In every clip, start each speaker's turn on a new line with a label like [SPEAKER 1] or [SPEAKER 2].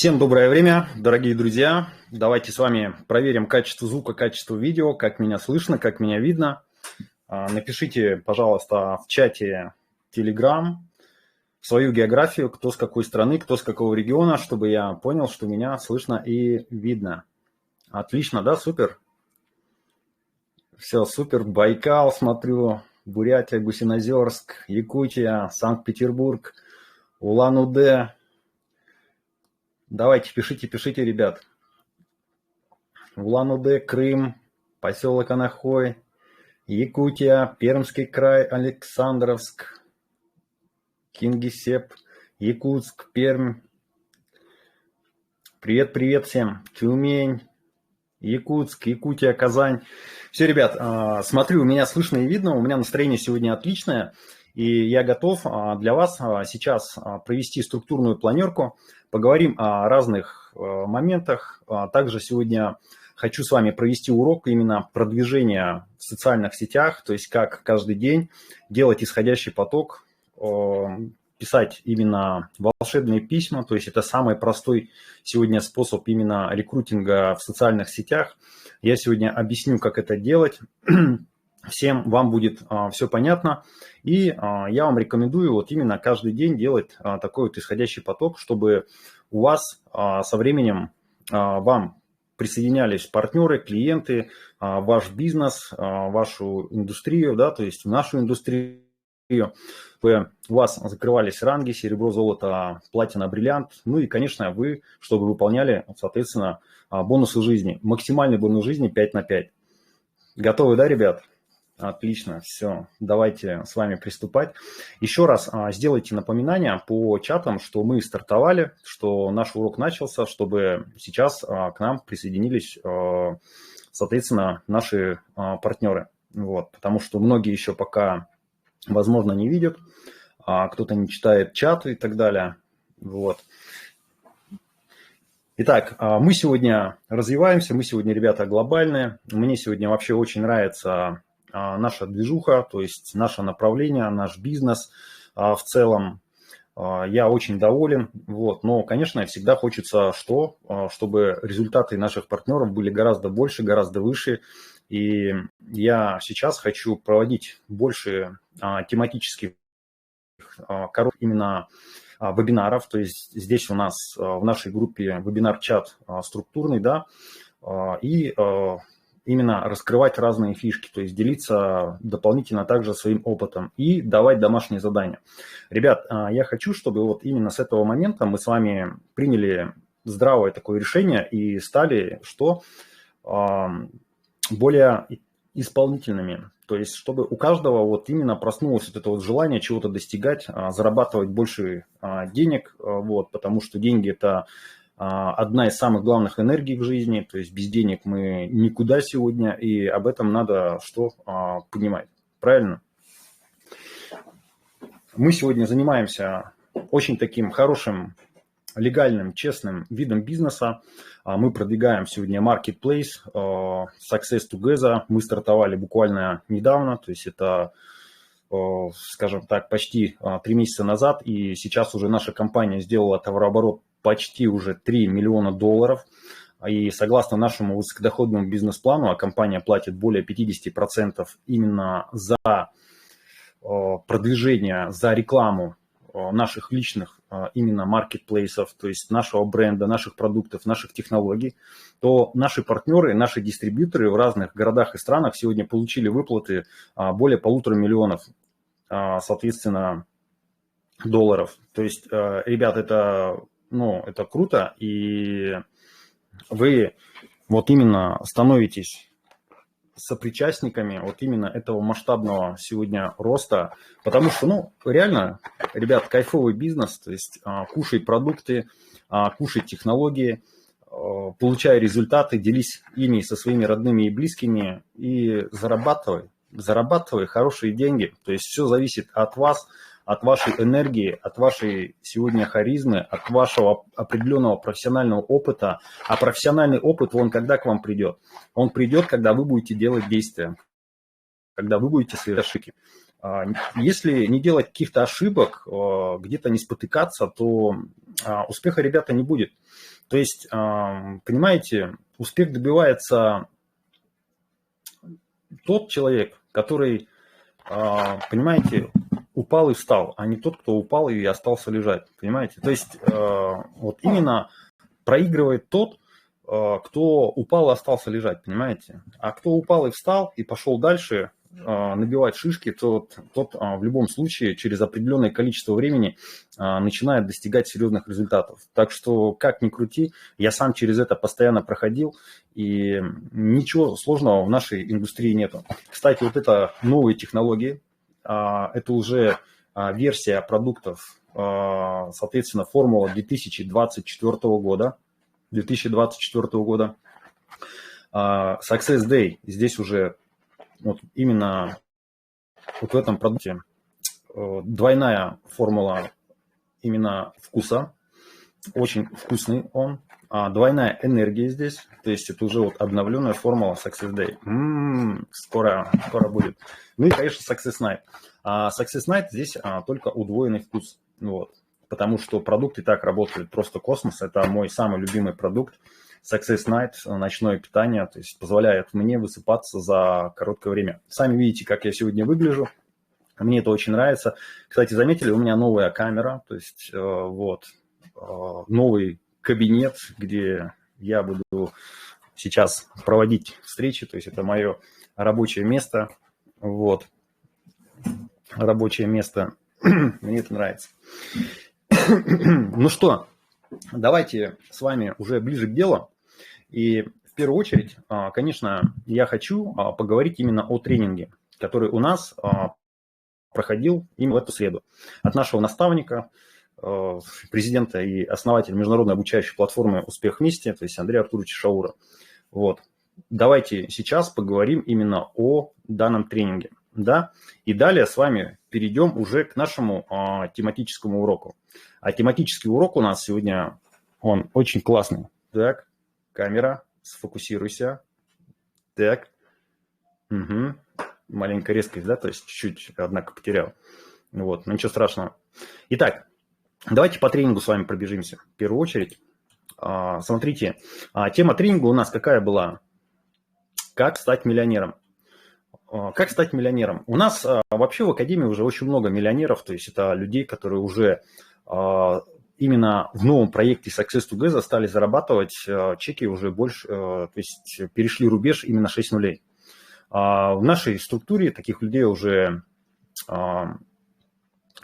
[SPEAKER 1] Всем доброе время, дорогие друзья. Давайте с вами проверим качество звука, качество видео, как меня слышно, как меня видно. Напишите, пожалуйста, в чате Telegram свою географию, кто с какой страны, кто с какого региона, чтобы я понял, что меня слышно и видно. Отлично, да, супер? Все, супер. Байкал, смотрю, Бурятия, Гусинозерск, Якутия, Санкт-Петербург, Улан-Удэ. Давайте, пишите, ребят. Улан-Удэ, Крым, поселок Анахой, Якутия, Пермский край, Александровск, Кингисепп, Якутск, Пермь. Привет всем. Тюмень, Якутск, Якутия, Казань. Все, ребят, смотрю, меня слышно и видно, у меня настроение сегодня отличное. И я готов для вас сейчас провести структурную планерку. Поговорим о разных моментах. Также сегодня хочу с вами провести урок именно продвижения в социальных сетях, то есть как каждый день делать исходящий поток, писать именно волшебные письма, то есть это самый простой сегодня способ именно рекрутинга в социальных сетях. Я сегодня объясню, как это делать. Всем вам будет все понятно, и я вам рекомендую вот именно каждый день делать такой вот исходящий поток, чтобы у вас со временем вам присоединялись партнеры, клиенты, ваш бизнес, вашу индустрию, да, то есть в нашу индустрию, чтобы у вас закрывались ранги серебро, золото, платина, бриллиант, ну и, конечно, вы, чтобы выполняли, соответственно, бонусы жизни, максимальный бонус жизни 5 на 5. Готовы, да, ребят? Отлично, все, давайте с вами приступать. Еще раз сделайте напоминание по чатам, что мы стартовали, что наш урок начался, чтобы сейчас к нам присоединились, соответственно, наши партнеры. Вот, потому что многие еще пока, возможно, не видят, кто-то не читает чат и так далее. Вот. Итак, мы сегодня развиваемся, мы сегодня, ребята, глобальные. Мне сегодня вообще очень нравится наша движуха, то есть наше направление, наш бизнес в целом. Я очень доволен, вот. Но, конечно, всегда хочется что? Чтобы результаты наших партнеров были гораздо больше, гораздо выше. И я сейчас хочу проводить больше тематических именно вебинаров, то есть здесь у нас в нашей группе вебинар-чат структурный, да, и именно раскрывать разные фишки, то есть делиться дополнительно также своим опытом и давать домашние задания. Ребят, я хочу, чтобы вот именно с этого момента мы с вами приняли здравое такое решение и стали что? Более исполнительными. То есть чтобы у каждого вот именно проснулось вот это вот желание чего-то достигать, зарабатывать больше денег, вот, потому что деньги – это одна из самых главных энергий в жизни, то есть без денег мы никуда сегодня, и об этом надо что понимать, правильно? Мы сегодня занимаемся очень таким хорошим, легальным, честным видом бизнеса. Мы продвигаем сегодня Marketplace, Success Together. Мы стартовали буквально недавно, то есть это, скажем так, почти 3 месяца назад, и сейчас уже наша компания сделала товарооборот почти уже 3 миллиона долларов. И согласно нашему высокодоходному бизнес-плану, а компания платит более 50% именно за продвижение, за рекламу наших личных именно маркетплейсов, то есть нашего бренда, наших продуктов, наших технологий, то наши партнеры, наши дистрибьюторы в разных городах и странах сегодня получили выплаты более 1,5 миллиона, соответственно, долларов. То есть, ребят, это круто, и вы вот именно становитесь сопричастниками вот именно этого масштабного сегодня роста, потому что, реально, ребят, кайфовый бизнес, то есть кушай продукты, кушай технологии, получай результаты, делись ими со своими родными и близкими и зарабатывай хорошие деньги, то есть все зависит от вас, от вашей энергии, от вашей сегодня харизмы, от вашего определенного профессионального опыта. А профессиональный опыт, он когда к вам придет? Он придет, когда вы будете делать действия, когда вы будете совершать ошибки. Если не делать каких-то ошибок, где-то не спотыкаться, то успеха, ребята, не будет. То есть, понимаете, успех добивается тот человек, который, понимаете, упал и встал, а не тот, кто упал и остался лежать, понимаете? То есть, вот именно проигрывает тот, кто упал и остался лежать, понимаете? А кто упал и встал и пошел дальше набивать шишки, тот в любом случае через определенное количество времени начинает достигать серьезных результатов. Так что, как ни крути, я сам через это постоянно проходил, и ничего сложного в нашей индустрии нету. Кстати, вот это новые технологии, это уже версия продуктов, соответственно, формула 2024 года. 2024 года. Success Day здесь уже вот именно вот в этом продукте двойная формула именно вкуса. Очень вкусный он. Двойная энергия здесь. То есть это уже вот обновленная формула Success Day. Скоро будет. Ну и, конечно, Success Night. Success Night здесь только удвоенный вкус. Вот. Потому что продукт и так работает просто космос. Это мой самый любимый продукт. Success Night, ночное питание, то есть позволяет мне высыпаться за короткое время. Сами видите, как я сегодня выгляжу. Мне это очень нравится. Кстати, заметили, у меня новая камера, то есть вот новый кабинет, где я буду сейчас проводить встречи. То есть это мое рабочее место. Вот. Рабочее место. Мне это нравится. Ну что, давайте с вами уже ближе к делу. И в первую очередь, конечно, я хочу поговорить именно о тренинге, который у нас проходил именно в эту среду. От нашего наставника, президента и основателя международной обучающей платформы «Успех вместе», то есть Андрея Артуровича Шаура. Вот. Давайте сейчас поговорим именно о данном тренинге. Да? И далее с вами перейдем уже к нашему тематическому уроку. А тематический урок у нас сегодня, он очень классный. Так, камера, сфокусируйся. Так. Угу. Маленькая резкость, да, то есть чуть-чуть, однако, потерял. Вот, но ничего страшного. Итак, давайте по тренингу с вами пробежимся. В первую очередь, смотрите, тема тренинга у нас какая была? Как стать миллионером? Как стать миллионером? У нас вообще в Академии уже очень много миллионеров, то есть это людей, которые уже именно в новом проекте Success Together стали зарабатывать чеки уже больше, то есть перешли рубеж именно 6 нулей. В нашей структуре таких людей уже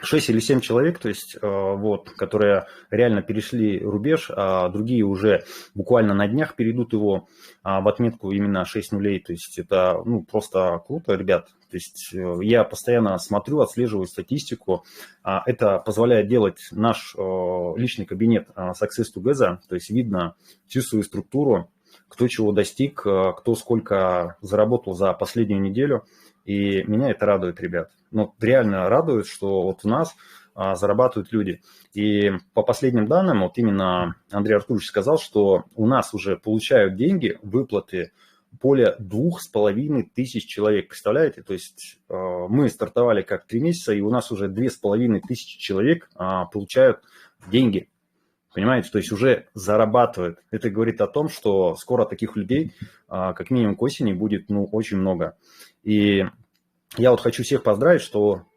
[SPEAKER 1] 6 или 7 человек, то есть вот, которые реально перешли рубеж, а другие уже буквально на днях перейдут его в отметку именно 6 нулей. То есть это просто круто, ребят. То есть я постоянно смотрю, отслеживаю статистику. Это позволяет делать наш личный кабинет Success Together. То есть видно всю свою структуру, кто чего достиг, кто сколько заработал за последнюю неделю. И меня это радует, ребят. Реально радует, что вот у нас зарабатывают люди. И по последним данным, вот именно Андрей Артурович сказал, что у нас уже получают деньги, выплаты более 2500 человек. Представляете? То есть мы стартовали как 3 месяца, и у нас уже 2500 человек получают деньги. Понимаете? То есть уже зарабатывают. Это говорит о том, что скоро таких людей, как минимум к осени, будет очень много. И я вот хочу всех поздравить, что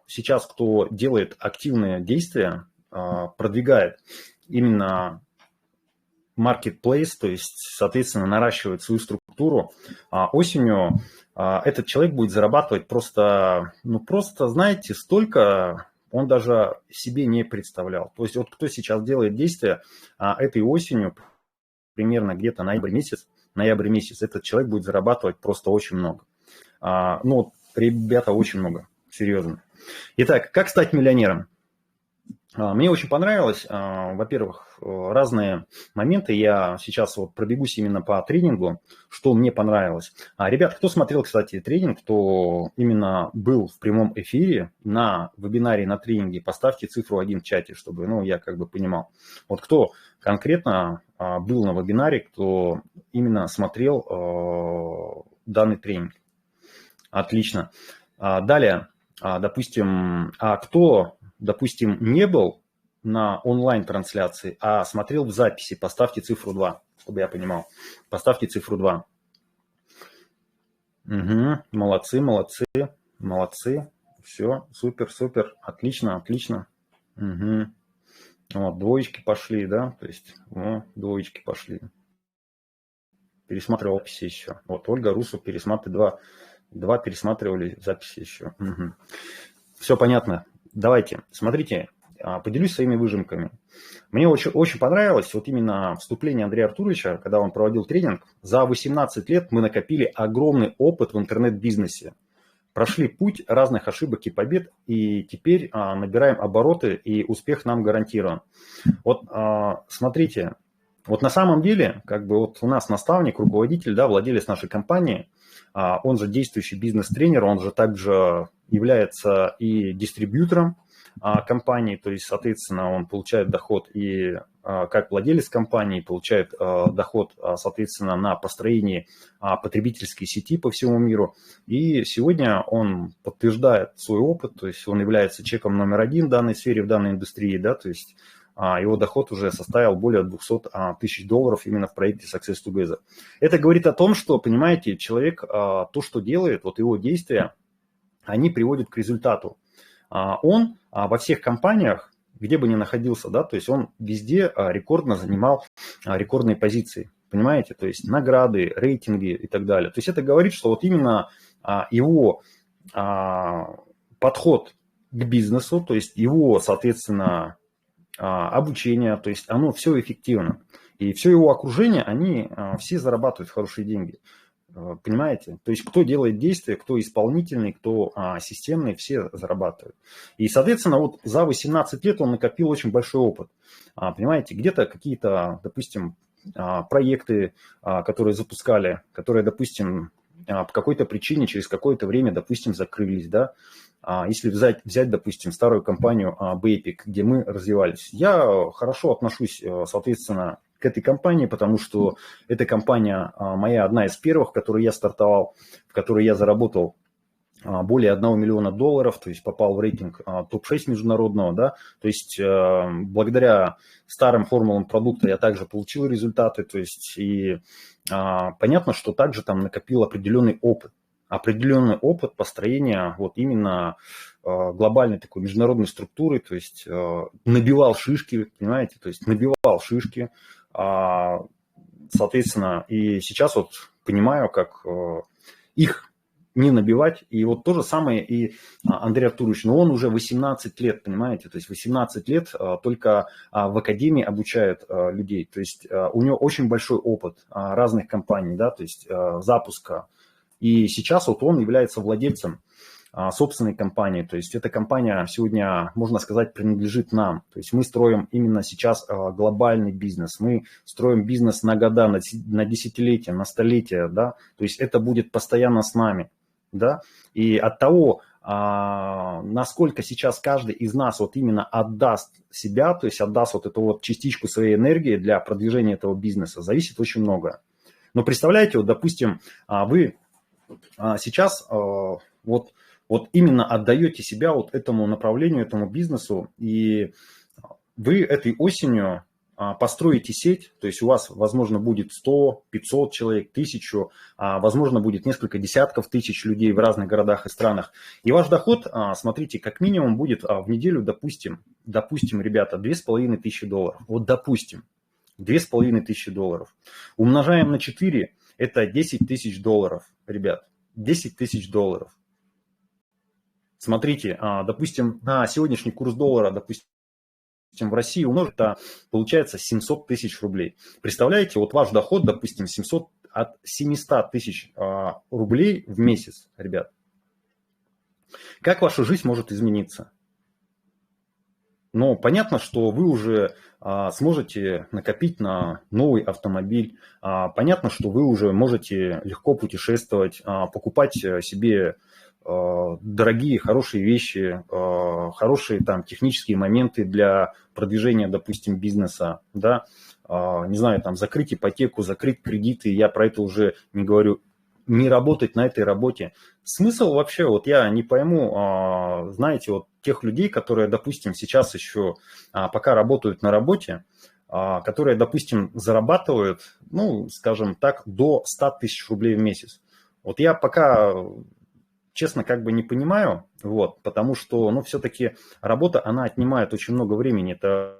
[SPEAKER 1] сейчас кто делает активные действия, продвигает именно marketplace, то есть, соответственно, наращивает свою структуру, осенью этот человек будет зарабатывать просто, знаете, столько, он даже себе не представлял. То есть вот кто сейчас делает действия этой осенью, примерно где-то ноябрь месяц, этот человек будет зарабатывать просто очень много. Ребята, очень много, серьезно. Итак, как стать миллионером? Мне очень понравилось, во-первых, разные моменты. Я сейчас вот пробегусь именно по тренингу, что мне понравилось. Ребят, кто смотрел, кстати, тренинг, кто именно был в прямом эфире на вебинаре, на тренинге, поставьте цифру 1 в чате, чтобы я как бы понимал. Вот кто конкретно был на вебинаре, кто именно смотрел данный тренинг. Отлично. Далее, допустим, кто, допустим, не был на онлайн-трансляции, а смотрел в записи, поставьте цифру 2, чтобы я понимал. Поставьте цифру 2. Угу, молодцы, молодцы, молодцы. Все, супер, супер, отлично, отлично. Угу. Вот, двоечки пошли, да, то есть, двоечки пошли. Пересматривал записи еще. Вот, Ольга Русу пересматривали, два пересматривали записи еще. Угу. Все понятно. Давайте, смотрите, поделюсь своими выжимками. Мне очень понравилось вот именно вступление Андрея Артуровича, когда он проводил тренинг. За 18 лет мы накопили огромный опыт в интернет-бизнесе. Прошли путь разных ошибок и побед, и теперь набираем обороты, и успех нам гарантирован. Вот смотрите, вот на самом деле, как бы вот у нас наставник, руководитель, да, владелец нашей компании, он же действующий бизнес-тренер, он же также является и дистрибьютором компании, то есть, соответственно, он получает доход и как владелец компании, получает доход, соответственно, на построении потребительской сети по всему миру. И сегодня он подтверждает свой опыт, то есть он является человеком номер один в данной сфере, в данной индустрии, да, то есть его доход уже составил более 200 тысяч долларов именно в проекте Success Together. Это говорит о том, что, понимаете, человек то, что делает, вот его действия, они приводят к результату. Он во всех компаниях, где бы ни находился, да, то есть он везде рекордно занимал рекордные позиции, понимаете, то есть награды, рейтинги и так далее. То есть это говорит, что вот именно его подход к бизнесу, то есть его, соответственно, обучение, то есть оно все эффективно. И все его окружение, они все зарабатывают хорошие деньги. Понимаете? То есть кто делает действия, кто исполнительный, кто системный, все зарабатывают. И, соответственно, вот за 18 лет он накопил очень большой опыт. Понимаете, где-то какие-то, допустим, проекты, которые запускали, которые, допустим, по какой-то причине через какое-то время, допустим, закрылись, да. Если взять, допустим, старую компанию Baypic, где мы развивались, я хорошо отношусь, соответственно, к этой компании, потому что эта компания моя одна из первых, в которой я стартовал, в которой я заработал более 1 миллиона долларов, то есть попал в рейтинг топ-6 международного, да, то есть благодаря старым формулам продукта я также получил результаты, то есть и понятно, что также там накопил определенный опыт построения вот именно глобальной такой международной структуры, то есть набивал шишки, понимаете, то есть набивал шишки, соответственно, и сейчас вот понимаю, как их не набивать, и вот то же самое и Андрей Артурович, но он уже 18 лет, понимаете, то есть 18 лет только в академии обучает людей, то есть у него очень большой опыт разных компаний, да, то есть запуска. И сейчас вот он является владельцем собственной компании. То есть эта компания сегодня, можно сказать, принадлежит нам. То есть мы строим именно сейчас глобальный бизнес. Мы строим бизнес на года, на десятилетия, на столетия. Да? То есть это будет постоянно с нами. Да? И от того, насколько сейчас каждый из нас вот именно отдаст себя, то есть отдаст вот эту вот частичку своей энергии для продвижения этого бизнеса, зависит очень много. Но представляете, вот, допустим, вы сейчас вот именно отдаете себя вот этому направлению, этому бизнесу, и вы этой осенью построите сеть, то есть у вас, возможно, будет 100, 500 человек, 1000, возможно, будет несколько десятков тысяч людей в разных городах и странах. И ваш доход, смотрите, как минимум будет в неделю, допустим, ребята, 2500 долларов. Вот допустим, 2500 долларов. Умножаем на 4, это 10 тысяч долларов, ребят, 10 тысяч долларов. Смотрите, допустим, на сегодняшний курс доллара, допустим, в России умножить, это получается 700 тысяч рублей. Представляете, вот ваш доход, допустим, от 700 тысяч рублей в месяц, ребят. Как ваша жизнь может измениться? Но понятно, что вы уже сможете накопить на новый автомобиль. Понятно, что вы уже можете легко путешествовать, покупать себе дорогие, хорошие вещи, хорошие там технические моменты для продвижения, допустим, бизнеса, да, не знаю, там закрыть ипотеку, закрыть кредиты, я про это уже не говорю. не работать на этой работе. Смысл вообще, вот я не пойму, знаете, вот тех людей, которые, допустим, сейчас еще пока работают на работе, которые, допустим, зарабатывают, ну, скажем так, до 100 тысяч рублей в месяц. Вот я пока, честно, как бы не понимаю, вот, потому что, ну, все-таки работа, она отнимает очень много времени. Это,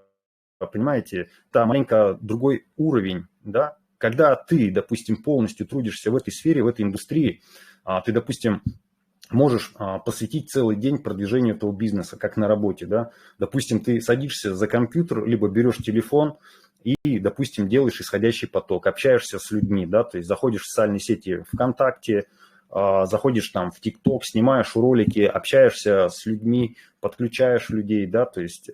[SPEAKER 1] понимаете, это маленько другой уровень, да. Когда ты, допустим, полностью трудишься в этой сфере, в этой индустрии, ты, допустим, можешь посвятить целый день продвижению этого бизнеса, как на работе, да. Допустим, ты садишься за компьютер, либо берешь телефон и, допустим, делаешь исходящий поток, общаешься с людьми, да, то есть заходишь в социальные сети ВКонтакте, заходишь там в ТикТок, снимаешь ролики, общаешься с людьми, подключаешь людей, да, то есть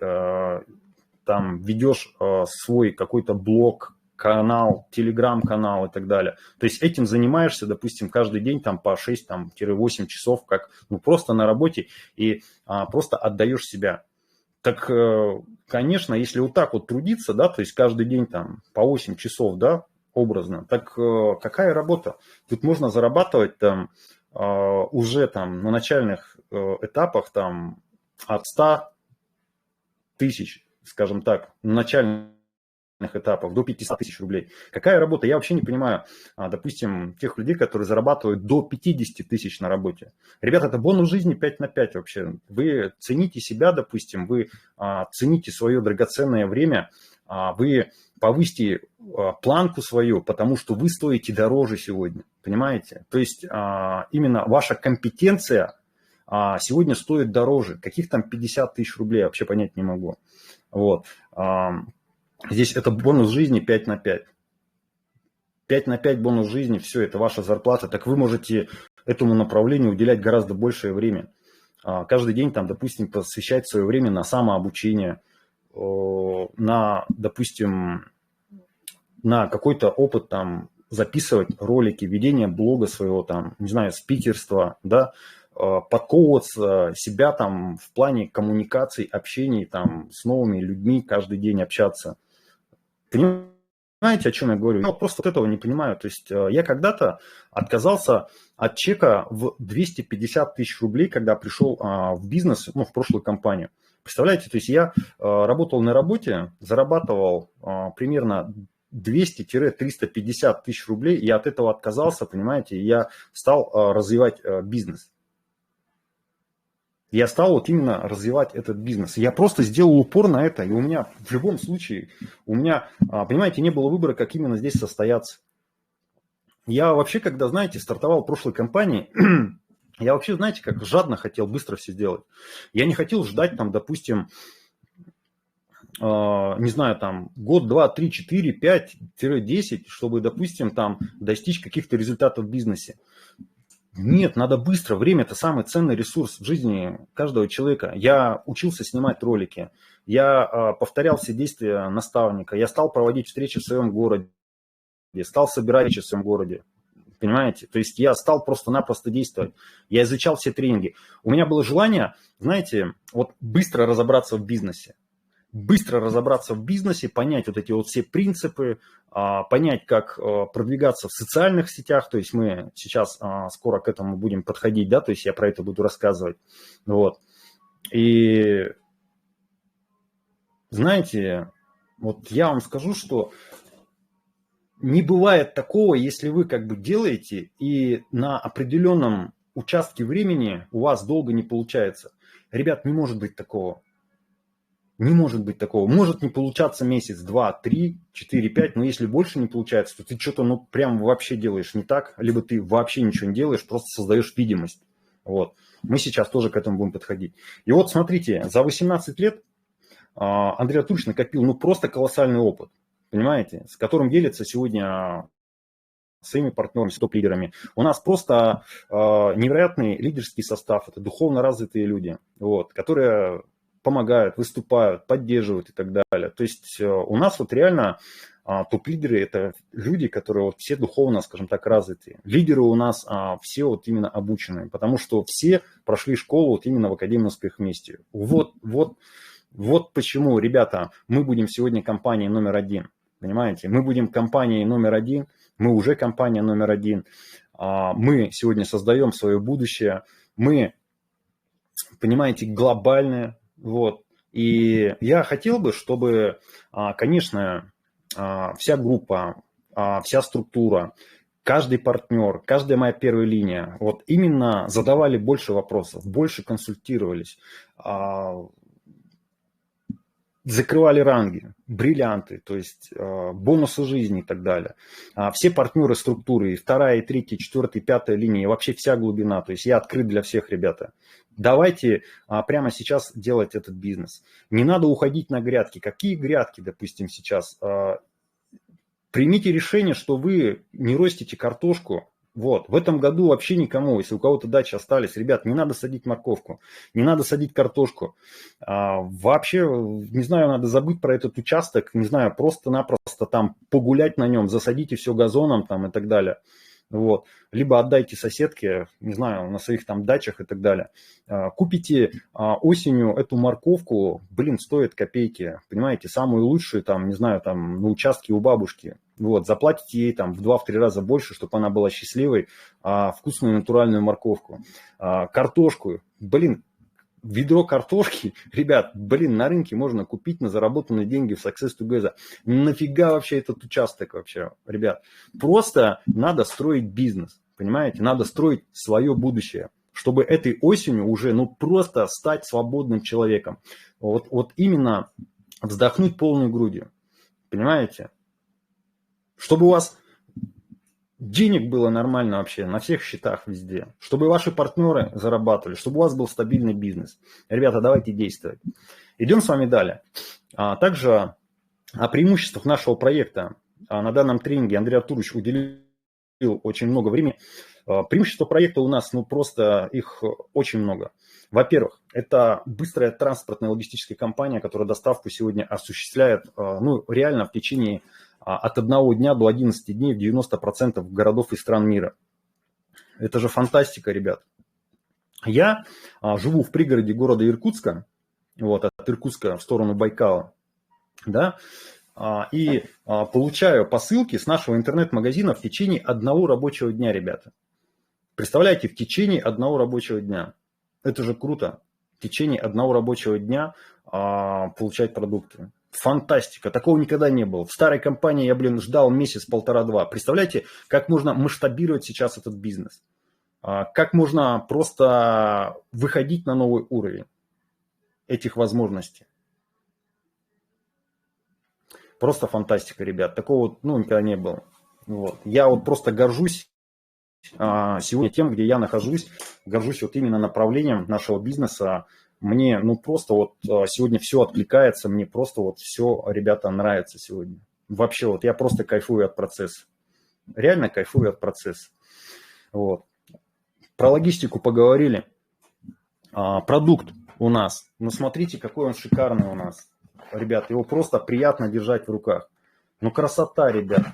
[SPEAKER 1] там ведешь свой какой-то блог, канал, телеграм-канал и так далее. То есть этим занимаешься, допустим, каждый день там по 6-8 часов, как ну, просто на работе и просто отдаешь себя. Так, конечно, если вот так вот трудиться, да, то есть каждый день там по 8 часов, да, образно, так какая работа? Тут можно зарабатывать там уже там на начальных этапах там от 100 тысяч, скажем так, на начальных этапах до 500 тысяч рублей. Какая работа? Я вообще не понимаю, допустим, тех людей, которые зарабатывают до 50 тысяч на работе. Ребята, это бонус жизни 5 на 5 вообще. Вы цените себя, допустим, вы цените свое драгоценное время, вы повысьте планку свою, потому что вы стоите дороже сегодня, понимаете? То есть именно ваша компетенция сегодня стоит дороже. Каких там 50 тысяч рублей, я вообще понять не могу. Вот. Здесь это бонус жизни 5 на 5. 5 на 5 бонус жизни, все, это ваша зарплата. Так вы можете этому направлению уделять гораздо большее время. Каждый день, там, допустим, посвящать свое время на самообучение, на, допустим, на какой-то опыт, там, записывать ролики, ведение блога своего, там, не знаю, спикерства, да, подковываться себя там в плане коммуникаций, общений там с новыми людьми, каждый день общаться. Понимаете, о чем я говорю? Я просто вот этого не понимаю. То есть я когда-то отказался от чека в 250 тысяч рублей, когда пришел в бизнес, ну, в прошлую компанию. Представляете, то есть я работал на работе, зарабатывал примерно 200-350 тысяч рублей, я от этого отказался, понимаете, и я стал развивать бизнес. Я стал вот именно развивать этот бизнес. Я просто сделал упор на это, и у меня в любом случае, у меня, понимаете, не было выбора, как именно здесь состояться. Я вообще, когда, знаете, стартовал в прошлой компании, я вообще, знаете, как жадно хотел быстро все сделать. Я не хотел ждать там, допустим, не знаю, там год, 2, 3, 4, 5-10, чтобы, допустим, там достичь каких-то результатов в бизнесе. Нет, надо быстро. Время – это самый ценный ресурс в жизни каждого человека. Я учился снимать ролики, я повторял все действия наставника, я стал проводить встречи в своем городе, стал собирать вещи в своем городе. Понимаете? То есть я стал просто-напросто действовать. Я изучал все тренинги. У меня было желание, знаете, вот быстро разобраться в бизнесе. Быстро разобраться в бизнесе, понять вот эти вот все принципы, понять, как продвигаться в социальных сетях, то есть мы сейчас скоро к этому будем подходить, да, то есть я про это буду рассказывать, вот. И знаете, вот я вам скажу, что не бывает такого, если вы как бы делаете и на определенном участке времени у вас долго не получается. Ребят, не может быть такого. Не может быть такого. Может не получаться месяц, 2, 3, 4, 5, но если больше не получается, то ты что-то ну прям вообще делаешь не так, либо ты вообще ничего не делаешь, просто создаешь видимость. Вот. Мы сейчас тоже к этому будем подходить. И вот смотрите, за 18 лет Андрей Анатольевич накопил ну просто колоссальный опыт, понимаете, с которым делится сегодня своими партнерами, с топ-лидерами. У нас просто невероятный лидерский состав, это духовно развитые люди, вот, которые помогают, выступают, поддерживают и так далее. То есть у нас вот реально топ-лидеры – это люди, которые вот все духовно, скажем так, развитые. Лидеры у нас все вот именно обученные, потому что все прошли школу вот именно в Академии успеха вместе. Вот почему, ребята, мы будем сегодня компанией номер один. Понимаете, мы будем компанией номер один, мы уже компания номер один. Мы сегодня создаем свое будущее, мы, понимаете, глобальные, вот. И я хотел бы, чтобы, конечно, вся группа, вся структура, каждый партнер, каждая моя первая линия, вот именно задавали больше вопросов, больше консультировались, закрывали ранги, бриллианты, то есть бонусы жизни и так далее. Все партнеры структуры, и вторая, и третья, и четвертая, и пятая линия, и вообще вся глубина, то есть я открыт для всех, ребята. Давайте прямо сейчас делать этот бизнес. Не надо уходить на грядки. Какие грядки, допустим, сейчас? Примите решение, что вы не ростите картошку. Вот. В этом году вообще никому, если у кого-то дачи остались, ребят, не надо садить морковку, не надо садить картошку. Вообще, не знаю, надо забыть про этот участок, не знаю, просто-напросто там погулять на нем, засадите все газоном там и так далее. Вот. Либо отдайте соседке, не знаю, на своих там дачах и так далее. Купите осенью эту морковку, блин, стоит копейки, понимаете, самую лучшую там, не знаю, там на участке у бабушки. Вот, заплатите ей там в 2-3 раза больше, чтобы она была счастливой, вкусную натуральную морковку. Картошку, блин, ведро картошки, ребят, блин, на рынке можно купить на заработанные деньги в Success Together. Нафига вообще этот участок вообще, ребят? Просто надо строить бизнес, понимаете? Надо строить свое будущее, чтобы этой осенью уже, ну, просто стать свободным человеком. Вот именно вздохнуть полной грудью, понимаете? Чтобы у вас денег было нормально вообще на всех счетах везде, чтобы ваши партнеры зарабатывали, чтобы у вас был стабильный бизнес. Ребята, давайте действовать. Идем с вами далее. Также о преимуществах нашего проекта. На данном тренинге Андрей Артурович уделил очень много времени. Преимущества проекта у нас, ну просто их очень много. Во-первых, это быстрая транспортная логистическая компания, которая доставку сегодня осуществляет, ну реально в течение от 1 дня до 11 дней в 90% городов и стран мира. Это же фантастика, ребят. Я живу в пригороде города Иркутска, вот, от Иркутска в сторону Байкала, да, и получаю посылки с нашего интернет-магазина в течение 1 рабочего дня, ребята. Представляете, в течение 1 рабочего дня. Это же круто. В течение 1 рабочего дня получать продукты. Фантастика, такого никогда не было. В старой компании я, ждал месяц, 1,5-2. Представляете, как можно масштабировать сейчас этот бизнес? Как можно просто выходить на новый уровень этих возможностей? Просто фантастика, ребят. Такого никогда не было. Вот. Я вот просто горжусь сегодня тем, где я нахожусь. Горжусь вот именно направлением нашего бизнеса. Мне, просто вот сегодня все откликается, мне просто вот все, ребята, нравится сегодня. Вообще вот я просто кайфую от процесса. Реально кайфую от процесса. Вот. Про логистику поговорили. Продукт у нас. Ну, смотрите, какой он шикарный у нас. Ребят, его просто приятно держать в руках. Ну, красота, ребят.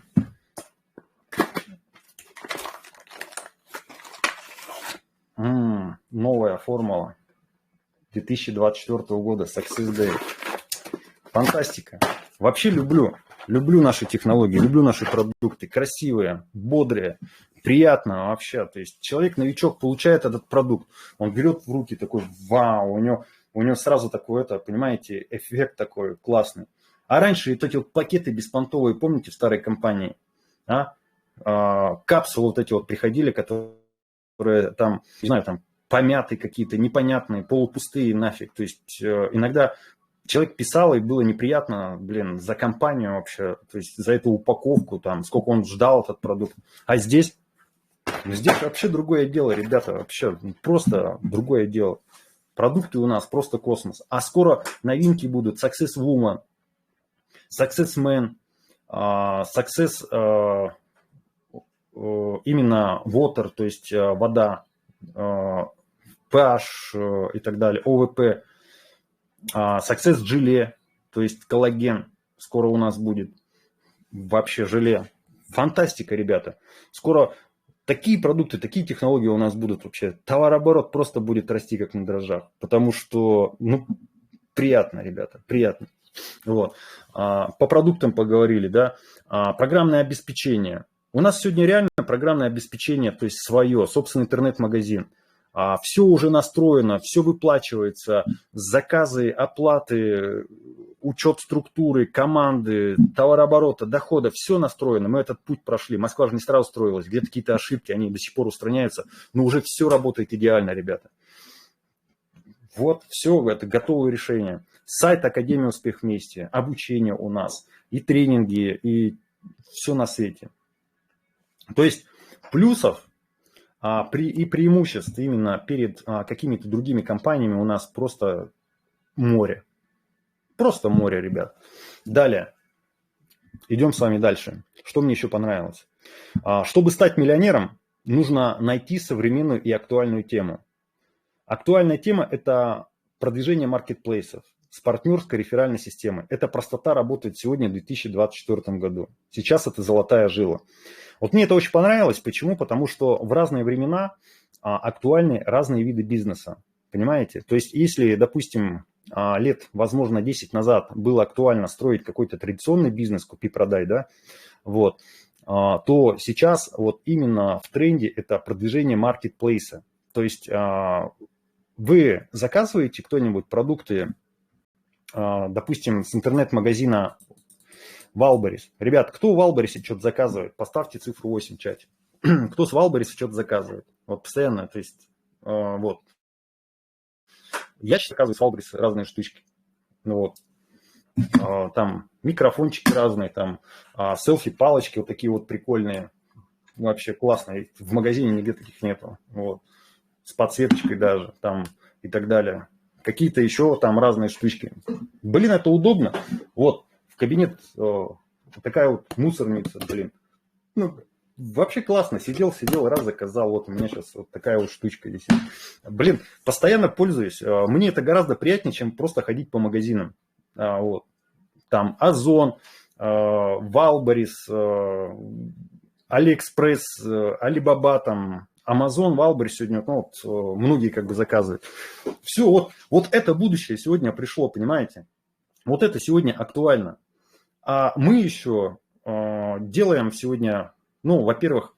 [SPEAKER 1] Новая формула 2024 года Success Day. Фантастика. Вообще люблю наши технологии, люблю наши продукты. Красивые, бодрые, приятно вообще. То есть человек-новичок получает этот продукт, он берет в руки такой, вау, у него сразу такой, понимаете, эффект такой классный. А раньше вот эти вот пакеты беспонтовые, помните, в старой компании, капсулы вот эти вот приходили, которые там, не знаю, там помятые какие-то, непонятные, полупустые нафиг. То есть иногда человек писал, и было неприятно, за компанию вообще, то есть за эту упаковку, там, сколько он ждал этот продукт. А здесь вообще другое дело, ребята, вообще просто другое дело. Продукты у нас просто космос. А скоро новинки будут Success Woman, Success Man, Success именно Water, то есть вода, pH и так далее, ОВП, Success желе, то есть коллаген скоро у нас будет, вообще желе. Фантастика, ребята. Скоро такие продукты, такие технологии у нас будут вообще. Товарооборот просто будет расти как на дрожжах, потому что, приятно, ребята, приятно. Вот. По продуктам поговорили, да. Программное обеспечение. У нас сегодня реально программное обеспечение, то есть свое, собственный интернет-магазин. Все уже настроено, все выплачивается, заказы, оплаты, учет структуры, команды, товарооборота, дохода, все настроено. Мы этот путь прошли. Москва же не сразу строилась, где-то какие-то ошибки, они до сих пор устраняются, но уже все работает идеально, ребята. Вот все, это готовое решение. Сайт Академия Успех Вместе, обучение у нас, и тренинги, и все на свете. То есть плюсов и преимуществ именно перед какими-то другими компаниями у нас просто море. Просто море, ребят. Далее. Идем с вами дальше. Что мне еще понравилось? Чтобы стать миллионером, нужно найти современную и актуальную тему. Актуальная тема – это продвижение маркетплейсов с партнерской реферальной системой. Эта простота работает сегодня в 2024 году. Сейчас это золотая жила. Вот мне это очень понравилось. Почему? Потому что в разные времена актуальны разные виды бизнеса. Понимаете? То есть если, допустим, лет, возможно, 10 назад было актуально строить какой-то традиционный бизнес, купи-продай, да, вот, то сейчас вот именно в тренде это продвижение маркетплейса. То есть вы заказываете кто-нибудь продукты, допустим, с интернет-магазина Валберис. Ребят, кто в Валберисе что-то заказывает? Поставьте цифру 8 в чате. Кто с Валбериса что-то заказывает? Вот постоянно, то есть, вот. Я сейчас заказываю с Валбериса разные штучки. Ну, вот. Там микрофончики разные, там селфи-палочки вот такие вот прикольные. Вообще классные. В магазине нигде таких нету. Вот. С подсветочкой даже, там и так далее. Какие-то еще там разные штучки. Блин, это удобно. Вот. Кабинет, такая вот мусорница, блин. Ну, вообще классно. Сидел, раз заказал. Вот у меня сейчас вот такая вот штучка здесь. Блин, постоянно пользуюсь. Мне это гораздо приятнее, чем просто ходить по магазинам. Вот. Там Озон, Валберис, Алиэкспресс, Алибаба, там, Амазон, Валберис сегодня, ну, вот, многие как бы заказывают. Все, вот это будущее сегодня пришло, понимаете? Вот это сегодня актуально. А мы еще делаем сегодня, ну, во-первых,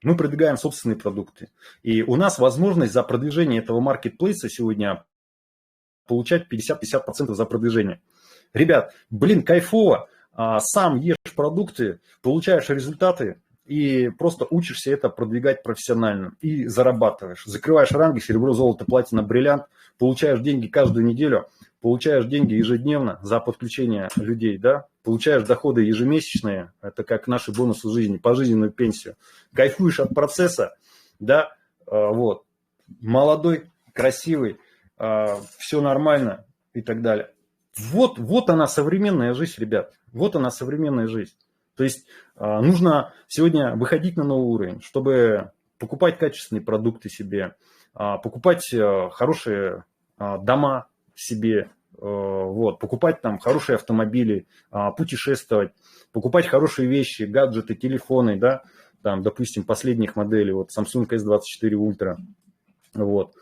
[SPEAKER 1] мы продвигаем собственные продукты. И у нас возможность за продвижение этого маркетплейса сегодня получать 50-50% за продвижение. Ребят, блин, кайфово. Сам ешь продукты, получаешь результаты и просто учишься это продвигать профессионально. И зарабатываешь. Закрываешь ранги, серебро, золото, платина, бриллиант, получаешь деньги каждую неделю. Получаешь деньги ежедневно за подключение людей, да, получаешь доходы ежемесячные, это как наши бонусы жизни, пожизненную пенсию, кайфуешь от процесса, да, вот, молодой, красивый, все нормально и так далее. Вот она современная жизнь, ребят, вот она современная жизнь. То есть нужно сегодня выходить на новый уровень, чтобы покупать качественные продукты себе, покупать хорошие дома себе, вот, покупать там хорошие автомобили, путешествовать, покупать хорошие вещи, гаджеты, телефоны, да, там, допустим, последних моделей, вот Samsung S24 Ultra, вот.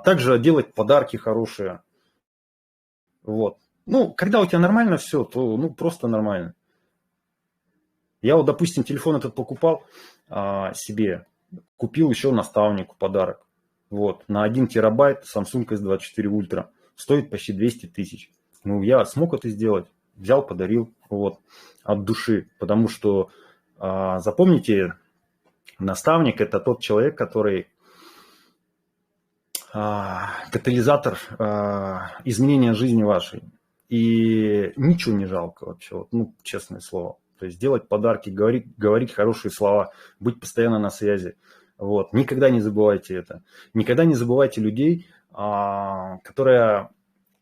[SPEAKER 1] Также делать подарки хорошие, вот. Ну, когда у тебя нормально все, то, ну, просто нормально. Я вот, допустим, телефон этот покупал себе, купил еще наставнику подарок, вот, на 1 терабайт Samsung S24 Ultra. Стоит почти 200 тысяч. Ну, я смог это сделать. Взял, подарил, вот, от души. Потому что, запомните, наставник – это тот человек, который катализатор изменения жизни вашей. И ничего не жалко вообще, вот, ну, честное слово. То есть делать подарки, говорить хорошие слова, быть постоянно на связи. Вот. Никогда не забывайте это. Никогда не забывайте людей, которые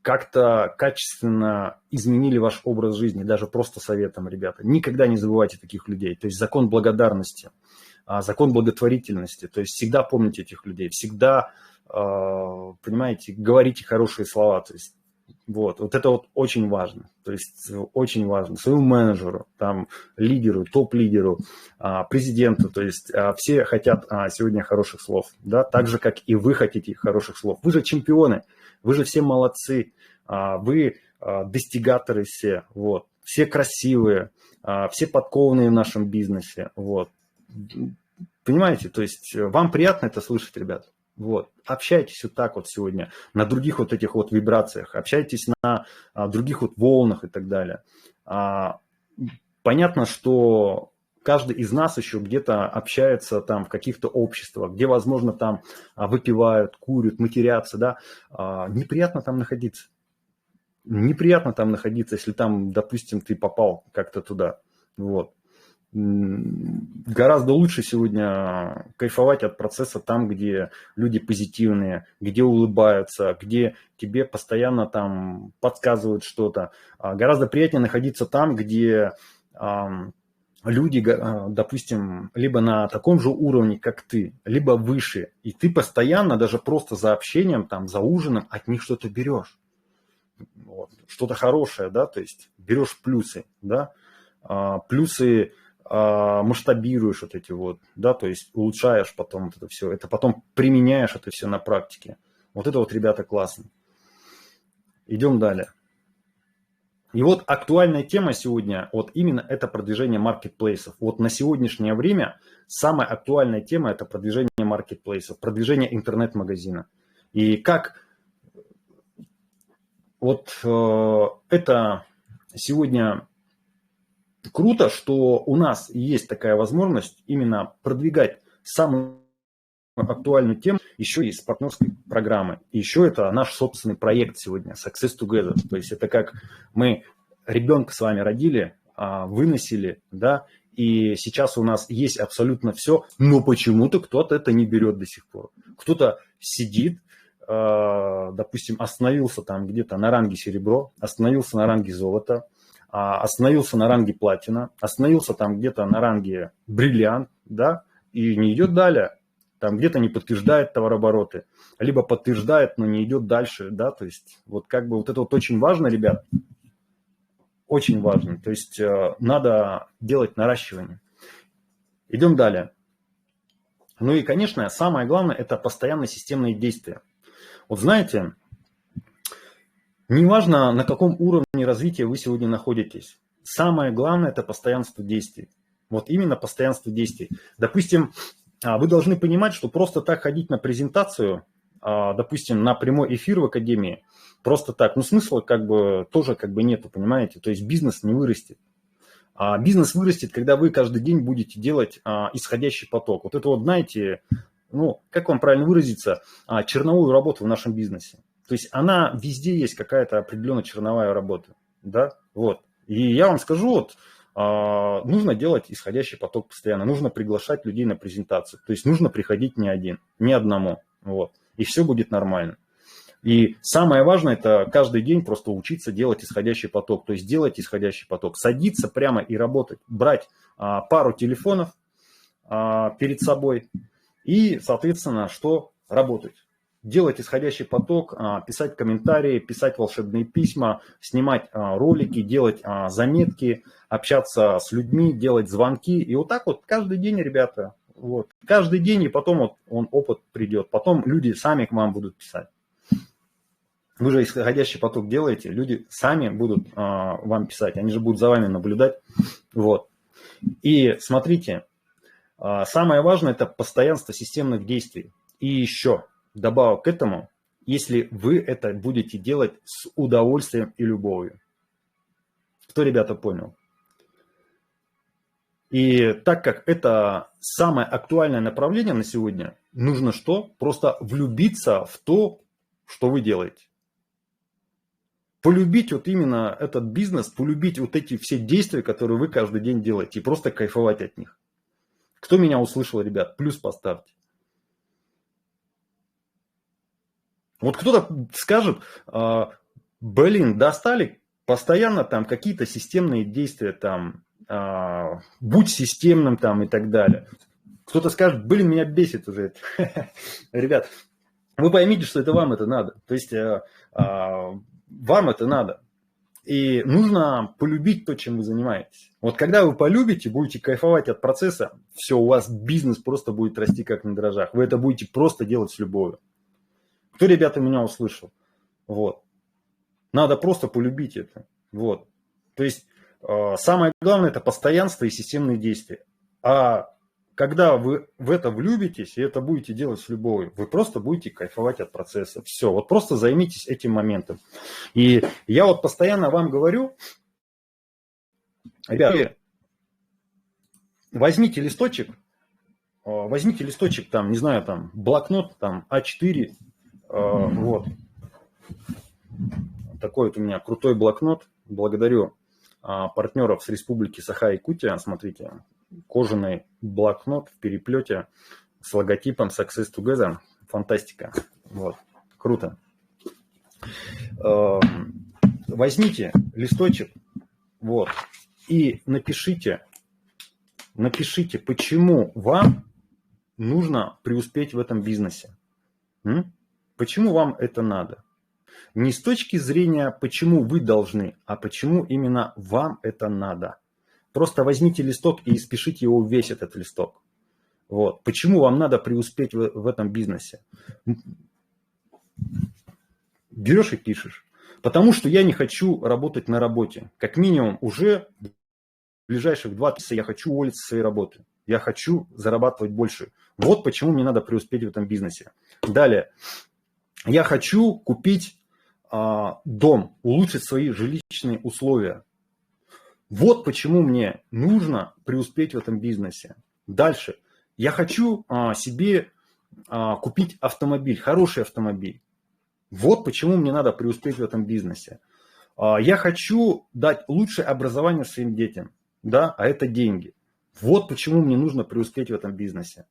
[SPEAKER 1] как-то качественно изменили ваш образ жизни, даже просто советом, ребята. Никогда не забывайте таких людей. То есть закон благодарности, закон благотворительности. То есть всегда помните этих людей, всегда, понимаете, говорите хорошие слова. То есть вот это вот очень важно. То есть очень важно. Своему менеджеру, там, лидеру, топ-лидеру, президенту. То есть все хотят сегодня хороших слов. Да? Так же, как и вы хотите хороших слов. Вы же чемпионы, вы же все молодцы. Вы достигаторы все. Вот. Все красивые, все подкованные в нашем бизнесе. Вот. Понимаете, то есть вам приятно это слышать, ребят. Вот. Общайтесь вот так вот сегодня на других вот этих вот вибрациях, общайтесь на других вот волнах и так далее. Понятно, что каждый из нас еще где-то общается там в каких-то обществах, где, возможно, там выпивают, курят, матерятся, да. Неприятно там находиться. Неприятно там находиться, если там, допустим, ты попал как-то туда. Вот. Гораздо лучше сегодня кайфовать от процесса там, где люди позитивные, где улыбаются, где тебе постоянно там подсказывают что-то. Гораздо приятнее находиться там, где люди, допустим, либо на таком же уровне, как ты, либо выше. И ты постоянно, даже просто за общением, там, за ужином от них что-то берешь. Вот. Что-то хорошее, да, то есть берешь плюсы, да, плюсы масштабируешь вот эти вот, да, то есть улучшаешь потом вот это все, это потом применяешь это все на практике. Вот это вот, ребята, классно. Идем далее. И вот актуальная тема сегодня, вот именно это продвижение маркетплейсов. Вот на сегодняшнее время самая актуальная тема – это продвижение маркетплейсов, продвижение интернет-магазина. И как вот это сегодня круто, что у нас есть такая возможность именно продвигать самую актуальную тему еще и с партнерской программы. И еще это наш собственный проект сегодня, Success Together. То есть это как мы ребенка с вами родили, выносили, да, и сейчас у нас есть абсолютно все, но почему-то кто-то это не берет до сих пор. Кто-то сидит, допустим, остановился там где-то на ранге серебро, остановился на ранге золота, остановился на ранге платина, остановился там где-то на ранге бриллиант, да, и не идет далее. Там где-то не подтверждает товарообороты, либо подтверждает, но не идет дальше, да, то есть вот как бы вот это вот очень важно, ребят, очень важно, то есть надо делать наращивание. Идем далее. Ну и, конечно, самое главное – это постоянно системные действия. Вот знаете, неважно, на каком уровне развития вы сегодня находитесь, самое главное – это постоянство действий. Вот именно постоянство действий. Допустим, вы должны понимать, что просто так ходить на презентацию, допустим, на прямой эфир в академии, просто так, ну смысла как бы тоже как бы нету, понимаете? То есть бизнес не вырастет. Бизнес вырастет, когда вы каждый день будете делать исходящий поток. Вот это вот, знаете, ну, как вам правильно выразиться, черновую работу в нашем бизнесе. То есть она везде есть какая-то определенная черновая работа, да, вот. И я вам скажу, вот, нужно делать исходящий поток постоянно, нужно приглашать людей на презентацию, то есть нужно приходить не один, не одному, вот, и все будет нормально. И самое важное – это каждый день просто учиться делать исходящий поток, то есть делать исходящий поток, садиться прямо и работать, брать пару телефонов перед собой и, соответственно, что работать. Делать исходящий поток, писать комментарии, писать волшебные письма, снимать ролики, делать заметки, общаться с людьми, делать звонки. И вот так вот каждый день, ребята, вот, каждый день, и потом вот он опыт придет. Потом люди сами к вам будут писать. Вы же исходящий поток делаете, люди сами будут вам писать, они же будут за вами наблюдать. Вот. И смотрите, самое важное – это постоянство системных действий. И еще добавок к этому, если вы это будете делать с удовольствием и любовью. Кто, ребята, понял? И так как это самое актуальное направление на сегодня, нужно что? Просто влюбиться в то, что вы делаете. Полюбить вот именно этот бизнес, полюбить вот эти все действия, которые вы каждый день делаете, и просто кайфовать от них. Кто меня услышал, ребят? Плюс поставьте. Вот кто-то скажет, блин, достали постоянно там какие-то системные действия, там, будь системным там и так далее. Кто-то скажет, блин, меня бесит уже это. Ребят, вы поймите, что это вам это надо. То есть вам это надо. И нужно полюбить то, чем вы занимаетесь. Вот когда вы полюбите, будете кайфовать от процесса, все, у вас бизнес просто будет расти как на дрожжах. Вы это будете просто делать с любовью. Кто, ребята, меня услышал? Вот. Надо просто полюбить это. Вот. То есть самое главное – это постоянство и системные действия. А когда вы в это влюбитесь и это будете делать с любовью, вы просто будете кайфовать от процесса. Все, вот просто займитесь этим моментом. И я вот постоянно вам говорю, ребята, возьмите листочек, там, не знаю, там, блокнот, там, А4, вот. Такой вот у меня крутой блокнот. Благодарю партнеров с Республики Саха-Якутия. Смотрите, кожаный блокнот в переплете с логотипом Success Together. Фантастика. Вот. Круто. Возьмите листочек, вот, и напишите, почему вам нужно преуспеть в этом бизнесе. Почему вам это надо? Не с точки зрения, почему вы должны, а почему именно вам это надо. Просто возьмите листок и испишите его весь этот листок. Вот. Почему вам надо преуспеть в этом бизнесе? Берешь и пишешь. Потому что я не хочу работать на работе. Как минимум уже в ближайших 2 месяца я хочу уволиться со своей работы. Я хочу зарабатывать больше. Вот почему мне надо преуспеть в этом бизнесе. Далее. Я хочу купить дом, улучшить свои жилищные условия. Вот почему мне нужно преуспеть в этом бизнесе. Дальше. Я хочу себе купить автомобиль, хороший автомобиль. Вот почему мне надо преуспеть в этом бизнесе. Я хочу дать лучшее образование своим детям, да, а это деньги. Вот почему мне нужно преуспеть в этом бизнесе.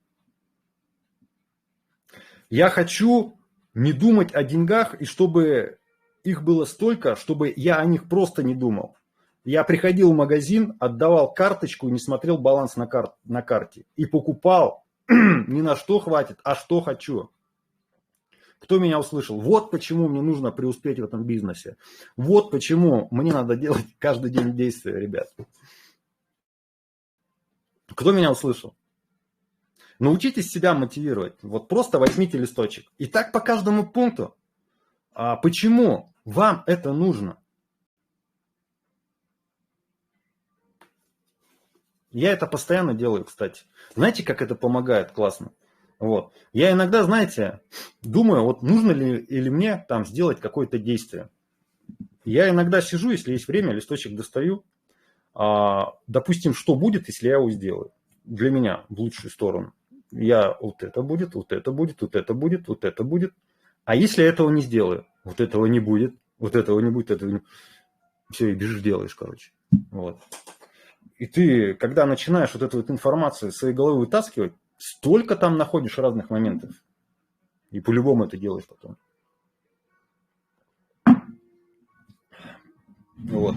[SPEAKER 1] Я хочу не думать о деньгах, и чтобы их было столько, чтобы я о них просто не думал. Я приходил в магазин, отдавал карточку, не смотрел баланс на карте. И покупал не на что хватит, а что хочу. Кто меня услышал? Вот почему мне нужно преуспеть в этом бизнесе. Вот почему мне надо делать каждый день действия, ребят. Кто меня услышал? Научитесь себя мотивировать. Вот просто возьмите листочек. И так по каждому пункту. Почему вам это нужно? Я это постоянно делаю, кстати. Знаете, как это помогает классно? Вот. Я иногда, знаете, думаю, вот нужно ли или мне там сделать какое-то действие. Я иногда сижу, если есть время, листочек достаю. Допустим, что будет, если я его сделаю? Для меня в лучшую сторону. Я вот это будет, вот это будет, вот это будет, вот это будет. А если я этого не сделаю? Вот этого не будет, вот этого не будет, этого не... Все, и бежишь, делаешь, короче. Вот. И ты, когда начинаешь вот эту вот информацию из своей головы вытаскивать, столько там находишь разных моментов. И по-любому это делаешь потом. Вот.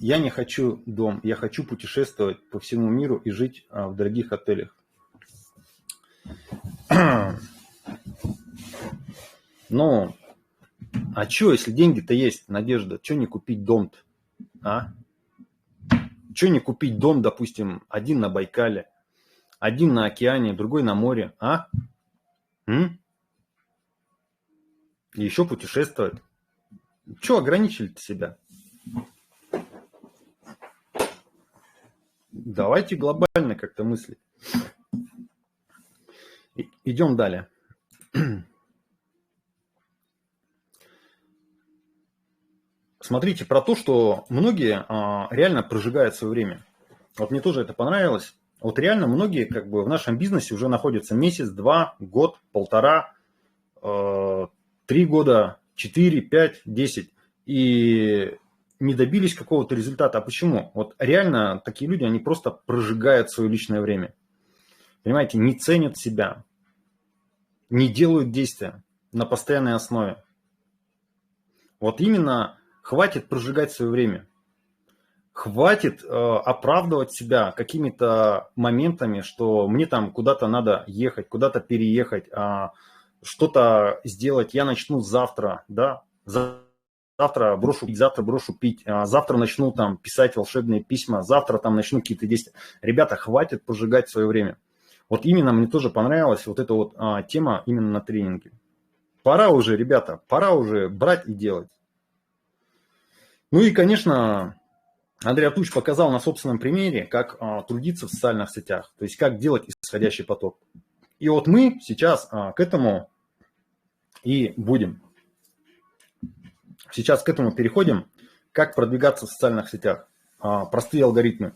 [SPEAKER 1] Я не хочу дом, я хочу путешествовать по всему миру и жить в дорогих отелях. Ну, а что, если деньги-то есть, Надежда, что не купить дом-то? А? Что не купить дом, допустим, один на Байкале, один на океане, другой на море, а? И еще путешествовать. Что ограничили-то себя? Давайте глобально как-то мыслить. Идем далее. Смотрите, про то, что многие реально прожигают свое время. Вот мне тоже это понравилось. Вот реально многие как бы в нашем бизнесе уже находятся месяц, 2, год, 1,5, 3 года, 4, 5, 10. И не добились какого-то результата. А почему? Вот реально такие люди, они просто прожигают свое личное время. Понимаете, не ценят себя, не делают действия на постоянной основе. Вот именно хватит прожигать свое время. Хватит оправдывать себя какими-то моментами, что мне там куда-то надо ехать, куда-то переехать, что-то сделать. Я начну завтра, да, завтра брошу пить, завтра начну там писать волшебные письма, завтра там начну какие-то действия. Ребята, хватит прожигать свое время. Вот именно мне тоже понравилась вот эта вот тема именно на тренинге. Пора уже, ребята, пора уже брать и делать. Ну и, конечно, Андрей Артурович показал на собственном примере, как трудиться в социальных сетях, то есть как делать исходящий поток. И вот мы сейчас к этому и будем. Сейчас к этому переходим, как продвигаться в социальных сетях. Простые алгоритмы.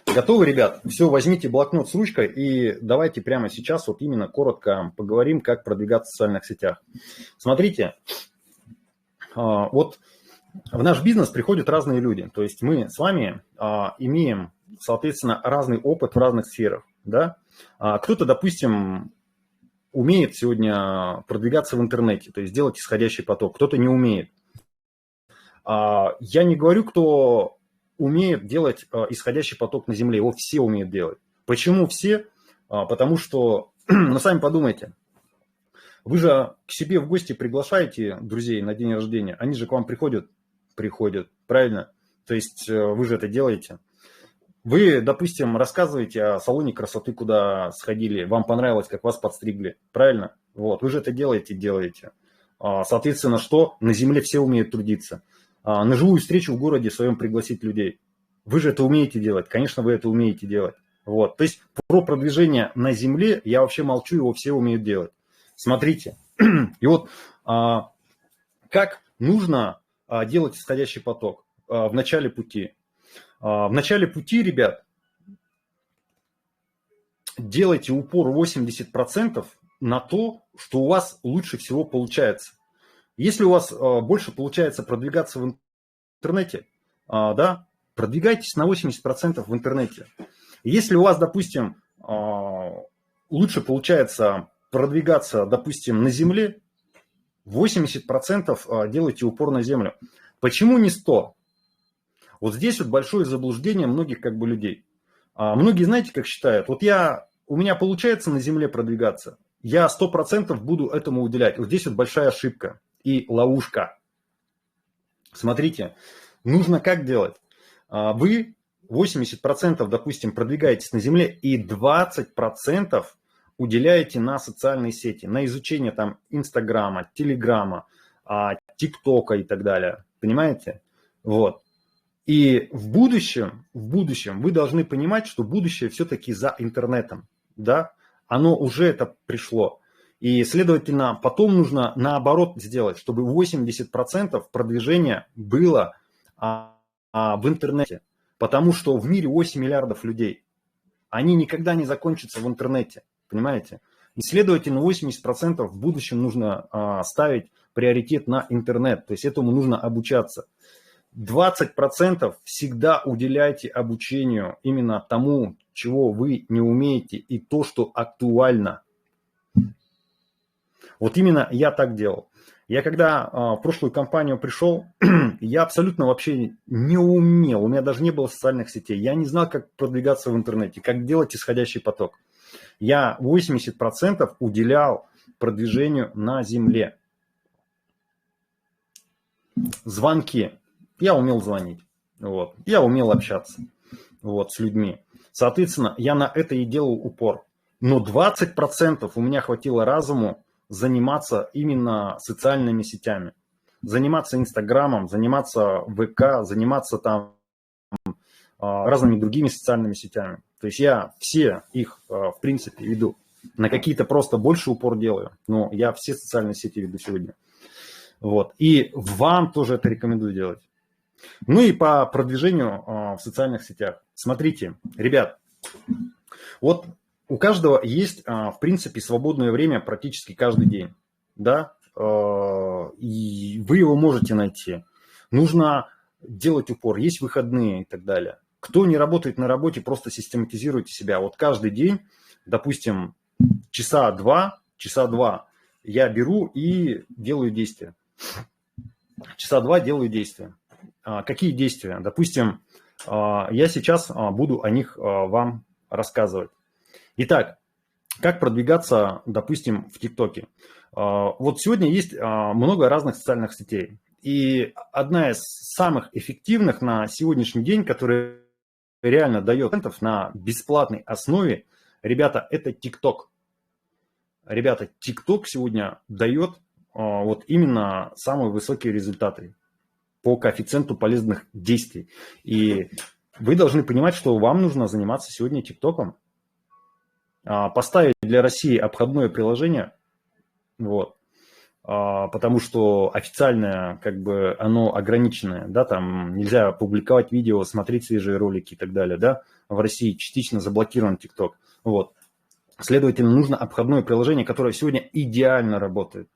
[SPEAKER 1] Готовы, ребят? Все, возьмите блокнот с ручкой и давайте прямо сейчас вот именно коротко поговорим, как продвигаться в социальных сетях. Смотрите, вот в наш бизнес приходят разные люди. То есть мы с вами имеем, соответственно, разный опыт в разных сферах. Да? Кто-то, допустим, умеет сегодня продвигаться в интернете, то есть делать исходящий поток, кто-то не умеет. Я не говорю, кто умеет делать исходящий поток на земле, его все умеют делать. Почему все? Потому что, ну сами подумайте, вы же к себе в гости приглашаете друзей на день рождения, они же к вам приходят, правильно? То есть вы же это делаете. Вы, допустим, рассказываете о салоне красоты, куда сходили, вам понравилось, как вас подстригли, правильно? Вот, вы же это делаете. Соответственно, что? На земле все умеют трудиться. На живую встречу в городе своем пригласить людей. Вы же это умеете делать, конечно, вы это умеете делать. Вот, то есть про продвижение на земле я вообще молчу, его все умеют делать. Смотрите, и вот как нужно делать исходящий поток в начале пути. В начале пути, ребят, делайте упор 80% на то, что у вас лучше всего получается. Если у вас больше получается продвигаться в интернете, да, продвигайтесь на 80% в интернете. Если у вас, допустим, лучше получается продвигаться, допустим, на земле, 80% делайте упор на землю. Почему не 100%? Вот здесь вот большое заблуждение многих как бы людей. Многие, знаете, как считают, вот у меня получается на земле продвигаться, я 100% буду этому уделять. Вот здесь вот большая ошибка и ловушка. Смотрите, нужно как делать? Вы 80%, допустим, продвигаетесь на земле и 20% уделяете на социальные сети, на изучение там Инстаграма, Телеграма, ТикТока и так далее. Понимаете? Вот. И в будущем вы должны понимать, что будущее все-таки за интернетом, да, оно уже это пришло. И, следовательно, потом нужно наоборот сделать, чтобы 80% продвижения было в интернете. Потому что в мире 8 миллиардов людей. Они никогда не закончатся в интернете, понимаете? И, следовательно, 80% в будущем нужно ставить приоритет на интернет. То есть этому нужно обучаться. 20% всегда уделяйте обучению именно тому, чего вы не умеете, и то, что актуально. Вот именно я так делал. Я когда в прошлую компанию пришел, я абсолютно вообще не умел, у меня даже не было социальных сетей. Я не знал, как продвигаться в интернете, как делать исходящий поток. Я 80% уделял продвижению на земле. Звонки. Я умел звонить, вот. Я умел общаться вот, с людьми. Соответственно, я на это и делал упор. Но 20% у меня хватило разуму заниматься именно социальными сетями. Заниматься Инстаграмом, заниматься ВК, заниматься там разными другими социальными сетями. То есть я все их, в принципе, веду. На какие-то просто больше упор делаю, но я все социальные сети веду сегодня. Вот. И вам тоже это рекомендую делать. Ну и по продвижению в социальных сетях. Смотрите, ребят, вот у каждого есть, в принципе, свободное время практически каждый день. Да? И вы его можете найти. Нужно делать упор, есть выходные и так далее. Кто не работает на работе, просто систематизируйте себя. Вот каждый день, допустим, часа два я беру и делаю действия. Часа два делаю действия. Какие действия? Допустим, я сейчас буду о них вам рассказывать. Итак, как продвигаться, допустим, в ТикТоке? Вот сегодня есть много разных социальных сетей. И одна из самых эффективных на сегодняшний день, которая реально дает на бесплатной основе, ребята, это ТикТок. Ребята, ТикТок сегодня дает вот именно самые высокие результаты. по коэффициенту полезных действий. И вы должны понимать, что вам нужно заниматься сегодня ТикТоком. Поставить для России обходное приложение, вот, потому что официальное, как бы, оно ограниченное, да, там нельзя публиковать видео, смотреть свежие ролики и так далее, да, в России частично заблокирован ТикТок, вот. Следовательно, нужно обходное приложение, которое сегодня идеально работает,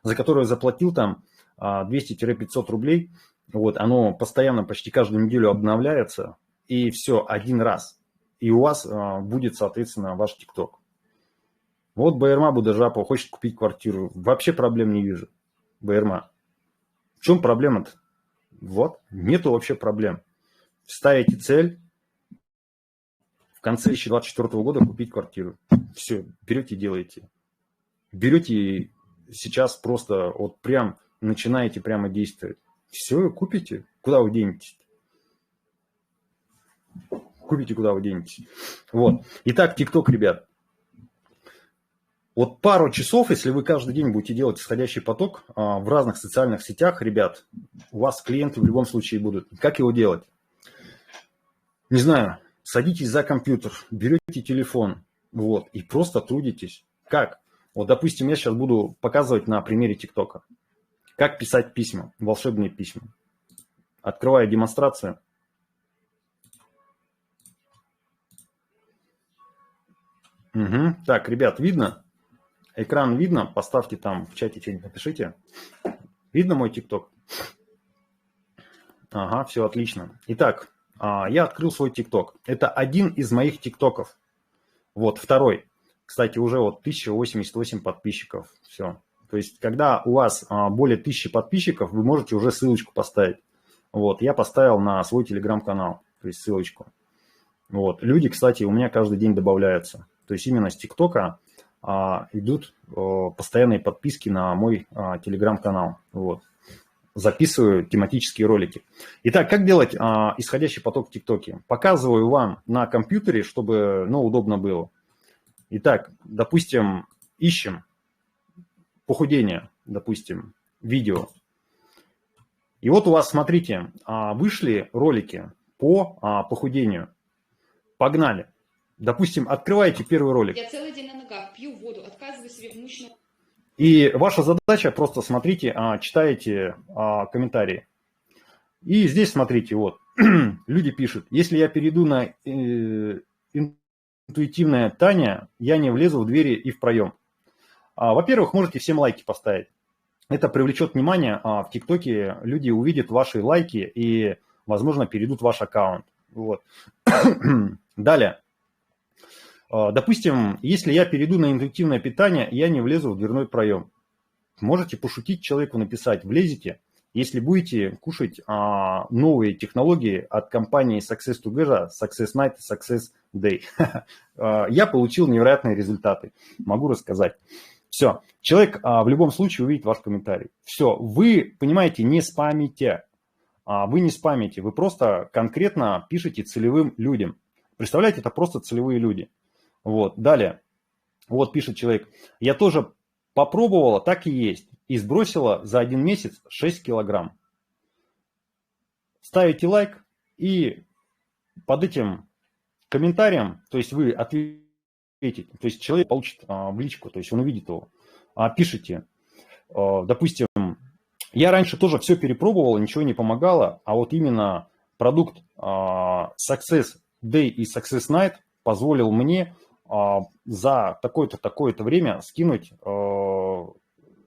[SPEAKER 1] за которое заплатил там 200-500 рублей, вот, оно постоянно, почти каждую неделю обновляется, и все, один раз, и у вас будет, соответственно, ваш ТикТок. Вот Байырма Будажапова хочет купить квартиру. Вообще проблем не вижу. Байырма. В чем проблема-то? Вот, нету вообще проблем. Ставите цель в конце 2024 года купить квартиру. Все, берете и делаете. Берете сейчас просто вот прям начинаете прямо действовать. Все, купите. Куда вы денетесь? Купите, куда вы денетесь. Вот. Итак, ТикТок, ребят. Вот пару часов, если вы каждый день будете делать исходящий поток в разных социальных сетях, ребят, у вас клиенты в любом случае будут. Как его делать? Не знаю, садитесь за компьютер, берете телефон, вот, и просто трудитесь. Как? Вот, допустим, я сейчас буду показывать на примере ТикТока. Как писать письма, волшебные письма. Открываю демонстрацию. Угу. Так, ребят, видно? Экран видно? Поставьте там в чате что-нибудь, напишите. Видно мой ТикТок? Ага, все отлично. Итак, я открыл свой ТикТок. Это один из моих ТикТоков. Вот, второй. Кстати, уже вот 1088 подписчиков. Все. То есть, когда у вас более 1000 подписчиков, вы можете уже ссылочку поставить. Вот, я поставил на свой телеграм-канал, то есть ссылочку. Вот, люди, кстати, у меня каждый день добавляются. То есть, именно с ТикТока идут постоянные подписки на мой телеграм-канал. Вот. Записываю тематические ролики. Итак, как делать исходящий поток в ТикТоке? Показываю вам на компьютере, чтобы удобно было. Итак, допустим, ищем похудение, допустим, видео. И вот у вас, смотрите, вышли ролики по похудению. Погнали. Допустим, открываете первый ролик.
[SPEAKER 2] Я целый день на ногах, пью воду, отказываю себе в мощном...
[SPEAKER 1] И ваша задача просто смотрите, читаете комментарии. И здесь смотрите, вот, люди пишут, если я перейду на интуитивное Таня, я не влезу в двери и в проем. Во-первых, можете всем лайки поставить. Это привлечет внимание, в ТикТоке люди увидят ваши лайки и, возможно, перейдут в ваш аккаунт. Вот. Далее. Допустим, если я перейду на интуитивное питание, я не влезу в дверной проем. Можете пошутить человеку, написать, влезете, если будете кушать новые технологии от компании Success Together, Success Night, Success Day. Я получил невероятные результаты, могу рассказать. Все, человек в любом случае увидит ваш комментарий. Все, вы, понимаете, не спамите. Вы не спамите, вы просто конкретно пишете целевым людям. Представляете, это просто целевые люди. Вот, далее. Вот пишет человек. Я тоже попробовала, так и есть. И сбросила за 1 месяц 6 килограмм. Ставите лайк и под этим комментарием, то есть вы ответите, то есть человек получит в личку, то есть он увидит его. Пишите, допустим, я раньше тоже все перепробовал, ничего не помогало, а вот именно продукт Success Day и Success Night позволил мне за такое-то, такое-то время скинуть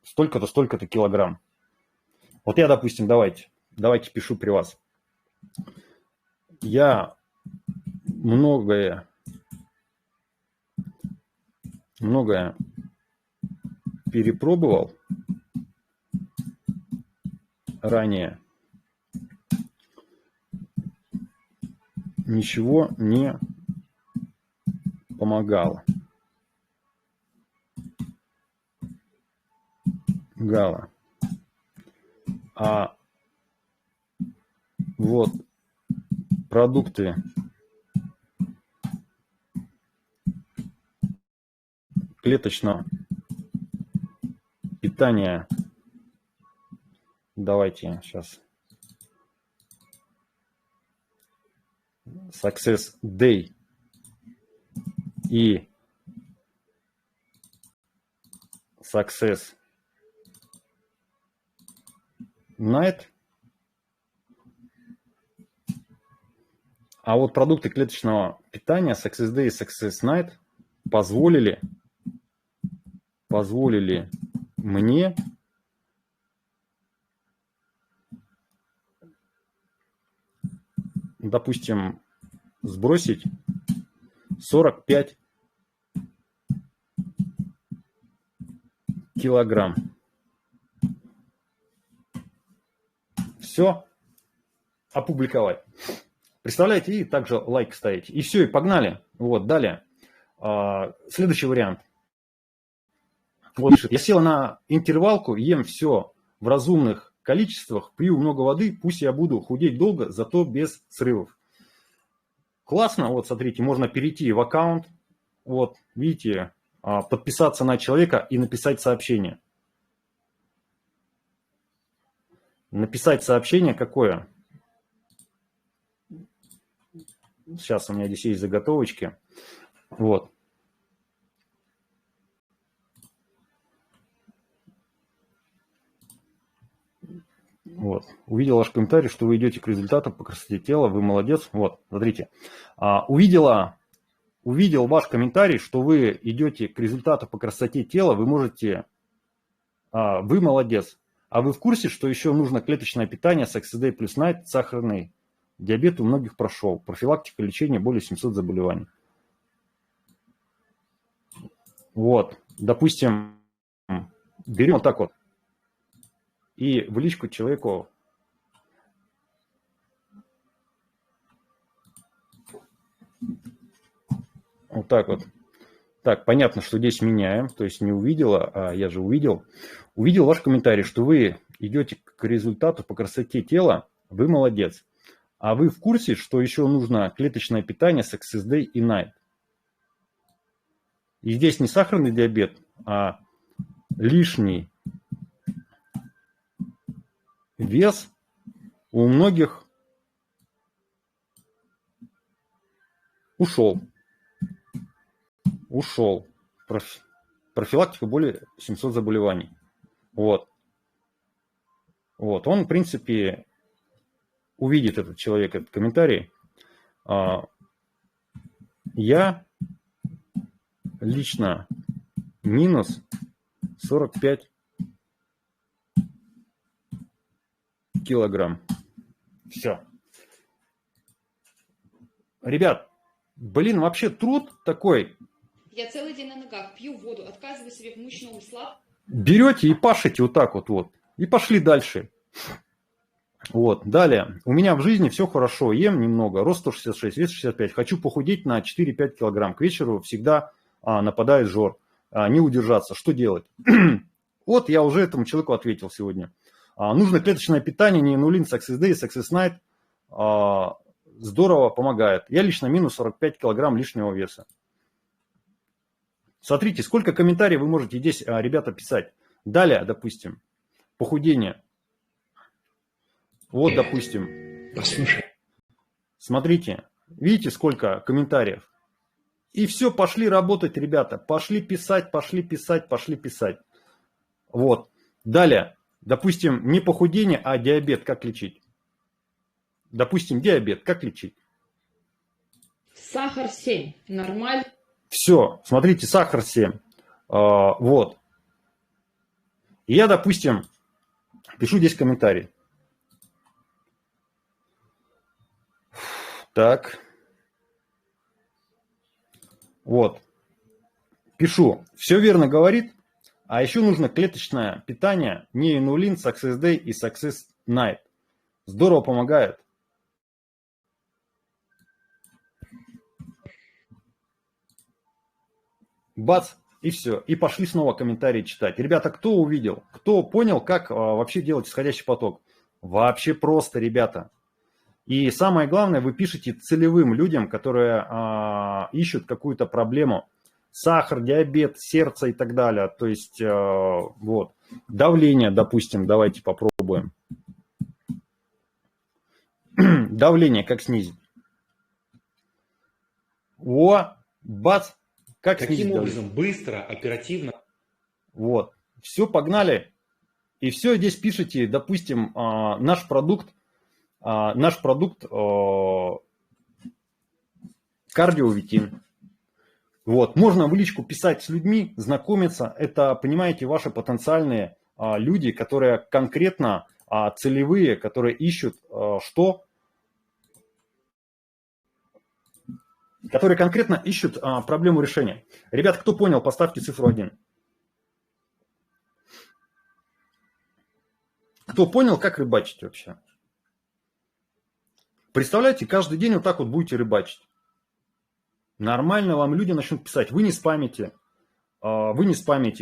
[SPEAKER 1] столько-то, столько-то килограмм. Вот я, допустим, давайте пишу при вас. Я многое перепробовал ранее. Ничего не помогало. А вот продукты клеточного питания. Давайте сейчас Success Day и Success Night. А вот продукты клеточного питания Success Day и Success Night позволили мне допустим, сбросить 45 килограмм. Все опубликовать. Представляете, и также лайк ставить. И все, и погнали. Вот, далее. Следующий вариант. Вот пишет, я сел на интервалку, ем все в разумных количествах, пью много воды, пусть я буду худеть долго, зато без срывов. Классно, вот смотрите, можно перейти в аккаунт, вот, видите, подписаться на человека и написать сообщение. Написать сообщение какое? Сейчас у меня здесь есть заготовочки. Вот. Вот. Увидел ваш комментарий, что вы идете к результату по красоте тела, вы молодец. Вот, смотрите. Увидел ваш комментарий, что вы идете к результату по красоте тела, вы можете, вы молодец. А вы в курсе, что еще нужно клеточное питание, Success Day плюс Night, сахарный диабет у многих прошел, профилактика, лечение, более 700 заболеваний. Вот, допустим, берем вот так вот. И в личку человеку вот так вот. Так, понятно, что здесь меняем, то есть не увидела, а я же увидел. Увидел ваш комментарий, что вы идете к результату по красоте тела, вы молодец. А вы в курсе, что еще нужно клеточное питание, Success Day и Night? И здесь не сахарный диабет, а лишний вес у многих ушел. Профилактика более 700 заболеваний. Вот. Вот. Он, в принципе, увидит этот человек, этот комментарий. Я лично минус 45 килограмм. Все. Ребят, блин, вообще труд такой.
[SPEAKER 2] Я целый день на ногах, пью воду, отказываю себе в мышечном слаб.
[SPEAKER 1] Берете и пашете вот так вот. И пошли дальше. Вот, далее. У меня в жизни все хорошо. Ем немного, рост 166, вес 65. Хочу похудеть на 4-5 килограмм. К вечеру всегда нападает жор. Не удержаться. Что делать? Вот я уже этому человеку ответил сегодня. Нужно клеточное питание, неинулин, Success Day, Success Night. Здорово помогает. Я лично минус 45 килограмм лишнего веса. Смотрите, сколько комментариев вы можете здесь, ребята, писать. Далее, допустим, похудение. Вот, допустим.
[SPEAKER 3] Послушай.
[SPEAKER 1] Смотрите, видите, сколько комментариев. И все, пошли работать, ребята. Пошли писать. Вот. Далее, допустим, не похудение, а диабет. Как лечить? Допустим, диабет. Как лечить?
[SPEAKER 2] Сахар 7. Нормально.
[SPEAKER 1] Все, смотрите, сахар 7. Вот. И я, допустим, пишу здесь комментарий. Так. Вот. Пишу. Все верно говорит. А еще нужно клеточное питание, неинулин, Success Day и Success Night. Здорово помогает. Бац, и все. И пошли снова комментарии читать. Ребята, кто увидел? Кто понял, как вообще делать исходящий поток? Вообще просто, ребята. И самое главное, вы пишете целевым людям, которые ищут какую-то проблему. Сахар, диабет, сердце и так далее. То есть, вот. Давление, допустим, давайте попробуем. Давление как снизить? О, бац! Как
[SPEAKER 3] Каким образом? Быстро, оперативно.
[SPEAKER 1] Вот. Все, погнали. И все, здесь пишите, допустим, наш продукт кардиовитин. Вот. Можно в личку писать с людьми, знакомиться. Это, понимаете, ваши потенциальные люди, которые конкретно целевые, которые ищут что? Которые конкретно ищут проблему решения. Ребят, кто понял, поставьте цифру 1. Кто понял, как рыбачить вообще? Представляете, каждый день вот так вот будете рыбачить. Нормально вам люди начнут писать. Вы не спамите,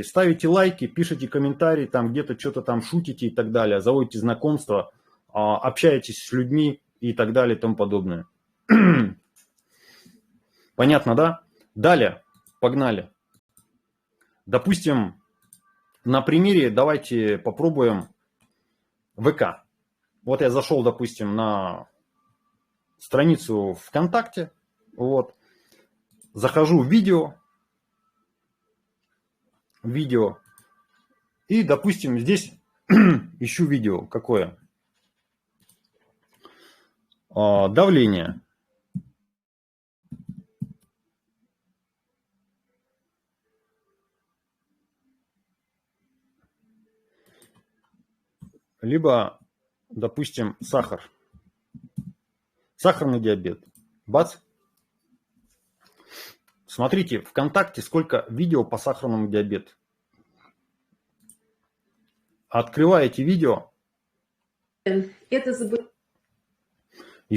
[SPEAKER 1] ставите лайки, пишите комментарии, там где-то что-то там шутите и так далее, заводите знакомства, общаетесь с людьми и так далее и тому подобное. Понятно, да? Далее, погнали. Допустим, на примере давайте попробуем ВК. Вот я зашел, допустим, на страницу ВКонтакте, вот, захожу в видео, и, допустим, здесь ищу видео, какое? Давление. Либо, допустим, сахар. Сахарный диабет. Бац. Смотрите, ВКонтакте сколько видео по сахарному диабету. Открываете видео. И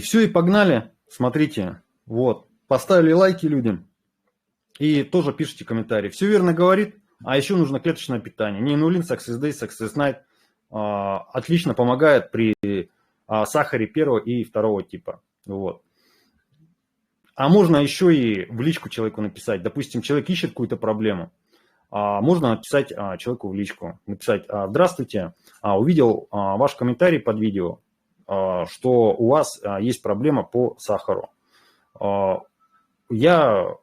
[SPEAKER 1] все, и погнали. Смотрите, вот. Поставили лайки людям. И тоже пишите комментарии. Все верно говорит. А еще нужно клеточное питание. Неинулин, Success Day, Success Night. Отлично помогает при сахаре первого и второго типа. Вот. А можно еще и в личку человеку написать. Допустим, человек ищет какую-то проблему. Можно написать человеку в личку. Написать: здравствуйте, увидел ваш комментарий под видео, что у вас есть проблема по сахару. Я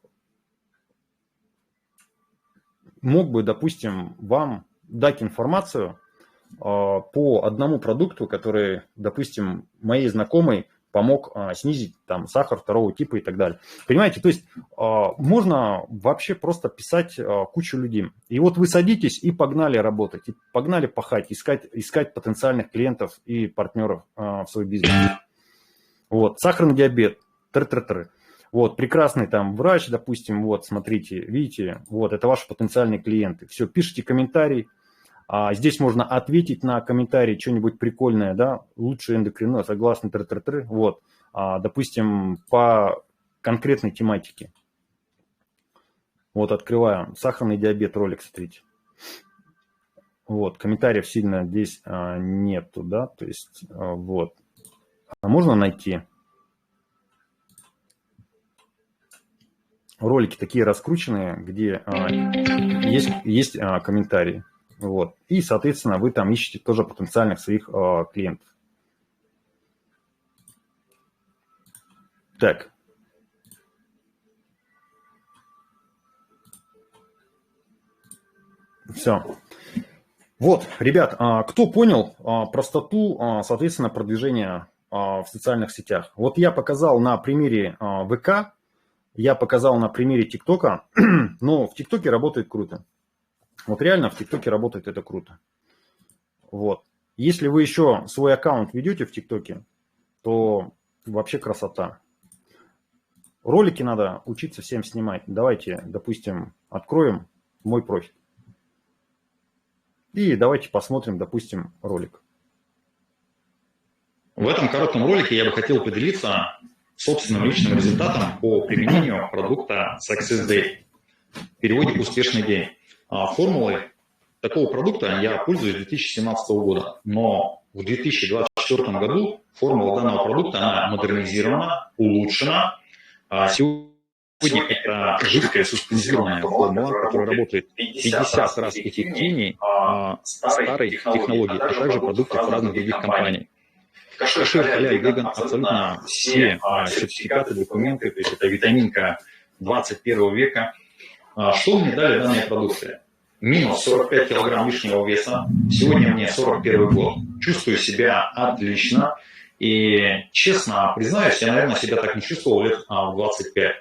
[SPEAKER 1] мог бы, допустим, вам дать информацию по одному продукту, который, допустим, моей знакомой помог снизить там сахар второго типа и так далее. Понимаете, то есть можно вообще просто кучу людей. И вот вы садитесь и погнали работать, и погнали пахать, искать потенциальных клиентов и партнеров в свой бизнес. Вот, сахарный диабет, вот, прекрасный там врач, допустим, вот, смотрите, видите, вот, это ваши потенциальные клиенты. Все, пишите комментарий. Здесь можно ответить на комментарий, что-нибудь прикольное, да, лучший эндокринолог, согласно, вот, допустим, по конкретной тематике. Вот, открываем, сахарный диабет, ролик, смотрите. Вот, комментариев сильно здесь нету, да, то есть, вот. Можно найти. Ролики такие раскрученные, где есть комментарии. Вот. И, соответственно, вы там ищете тоже потенциальных своих клиентов. Так. Все. Вот, ребят, кто понял простоту, соответственно, продвижения в социальных сетях? Вот я показал на примере ВК, я показал на примере ТикТока, но в ТикТоке работает круто. Вот реально в ТикТоке работает это круто. Вот. Если вы еще свой аккаунт ведете в ТикТоке, то вообще красота. Ролики надо учиться всем снимать. Давайте, допустим, откроем мой профиль. И давайте посмотрим, допустим, ролик.
[SPEAKER 4] В этом коротком ролике я бы хотел поделиться собственным личным результатом по применению продукта Success Day. В переводе «Успешный день». Формулой такого продукта я пользуюсь с 2017 года, но в 2024 году формула данного продукта она модернизирована, улучшена. Сегодня это жидкая суспензированная формула, которая работает 50 раз эффективнее старой технологии, а также продуктов разных других компаний. Кашер, халяль, веган, абсолютно все сертификаты, документы, то есть это витаминка 21 века. Что мне дали данные продукты? Минус 45 килограмм лишнего веса. Сегодня мне 41 год. Чувствую себя отлично. И, честно признаюсь, я, наверное, себя так не чувствовал лет в 25.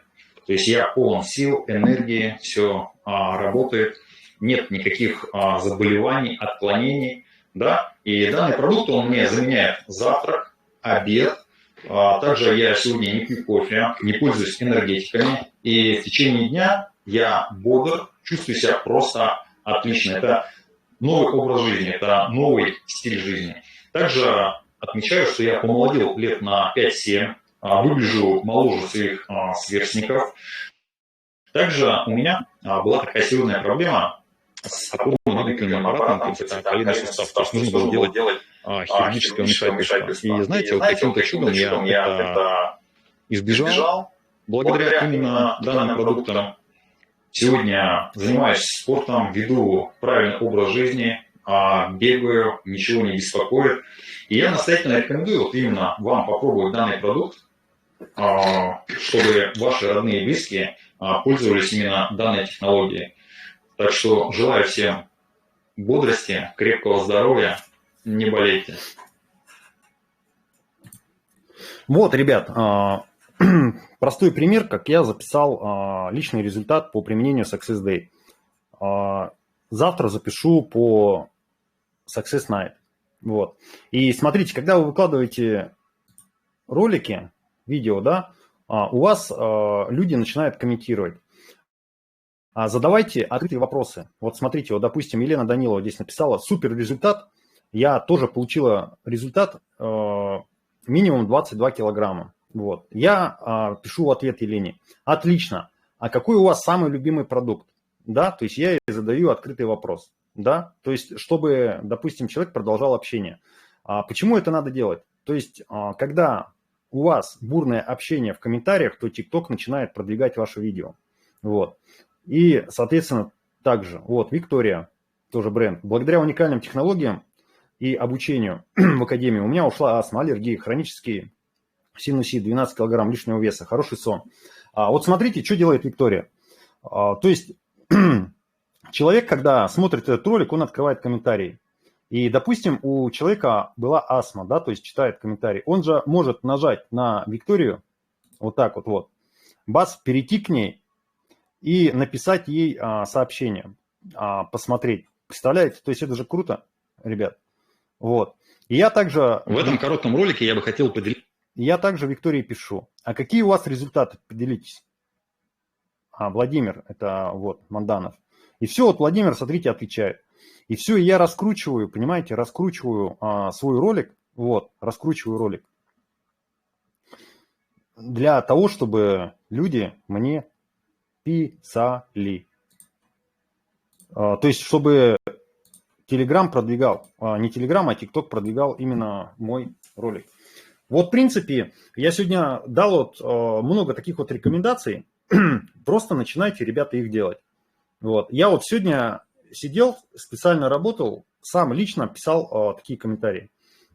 [SPEAKER 4] То есть я полон сил, энергии, все работает. Нет никаких заболеваний, отклонений. Да? И данный продукт, он мне заменяет завтрак, обед. Также я сегодня не пью кофе, не пользуюсь энергетиками. И в течение дня я бодр, чувствую себя просто отлично. Это новый образ жизни, это новый стиль жизни. Также отмечаю, что я помолодел лет на 5-7, выгляжу моложе своих сверстников. Также у меня была такая серьезная проблема с опорно-двигательным аппаратом, это коленный сустав. То есть нужно было делать хирургическое вмешательство. И знаете, вот каким-то чудом я это избежал благодаря именно данным продуктам. Сегодня занимаюсь спортом, веду правильный образ жизни, бегаю, ничего не беспокоит. И я настоятельно рекомендую вот именно вам попробовать данный продукт, чтобы ваши родные и близкие пользовались именно данной технологией. Так что желаю всем бодрости, крепкого здоровья, не болейте.
[SPEAKER 1] Вот, ребят, простой пример, как я записал личный результат по применению Success Day. Завтра запишу по Success Night. Вот. И смотрите, когда вы выкладываете ролики, видео, да, у вас люди начинают комментировать. Задавайте открытые вопросы. Вот смотрите, вот, допустим, Елена Данилова здесь написала: супер результат. Я тоже получила результат минимум 22 килограмма. Вот. Я пишу в ответ Елене: отлично. А какой у вас самый любимый продукт? Да, то есть я ей задаю открытый вопрос. Да, то есть чтобы, допустим, человек продолжал общение. Почему это надо делать? То есть когда у вас бурное общение в комментариях, то TikTok начинает продвигать ваше видео. Вот. И, соответственно, также, вот, Виктория, тоже бренд. Благодаря уникальным технологиям и обучению в академии у меня ушла астма, аллергии, хронический синусит, 12 килограмм лишнего веса, хороший сон. Вот смотрите, что делает Виктория. То есть человек, когда смотрит этот ролик, он открывает комментарии. И, допустим, у человека была астма, да, то есть читает комментарий. Он же может нажать на Викторию, вот так вот, бац, перейти к ней и написать ей сообщение, посмотреть. Представляете? То есть это же круто, ребят. Вот. И я также...
[SPEAKER 4] В этом коротком ролике я бы хотел поделиться.
[SPEAKER 1] Я также Виктории пишу: а какие у вас результаты? Поделитесь. Владимир, это вот Манданов. И все, вот Владимир, смотрите, отвечает. И все, я раскручиваю, понимаете, раскручиваю свой ролик, вот, раскручиваю ролик для того, чтобы люди мне писали. То есть, чтобы Telegram продвигал, не Telegram, а TikTok продвигал именно мой ролик. Вот, в принципе, я сегодня дал вот много таких вот рекомендаций. Просто начинайте, ребята, их делать. Вот. Я вот сегодня сидел, специально работал, сам лично писал такие комментарии.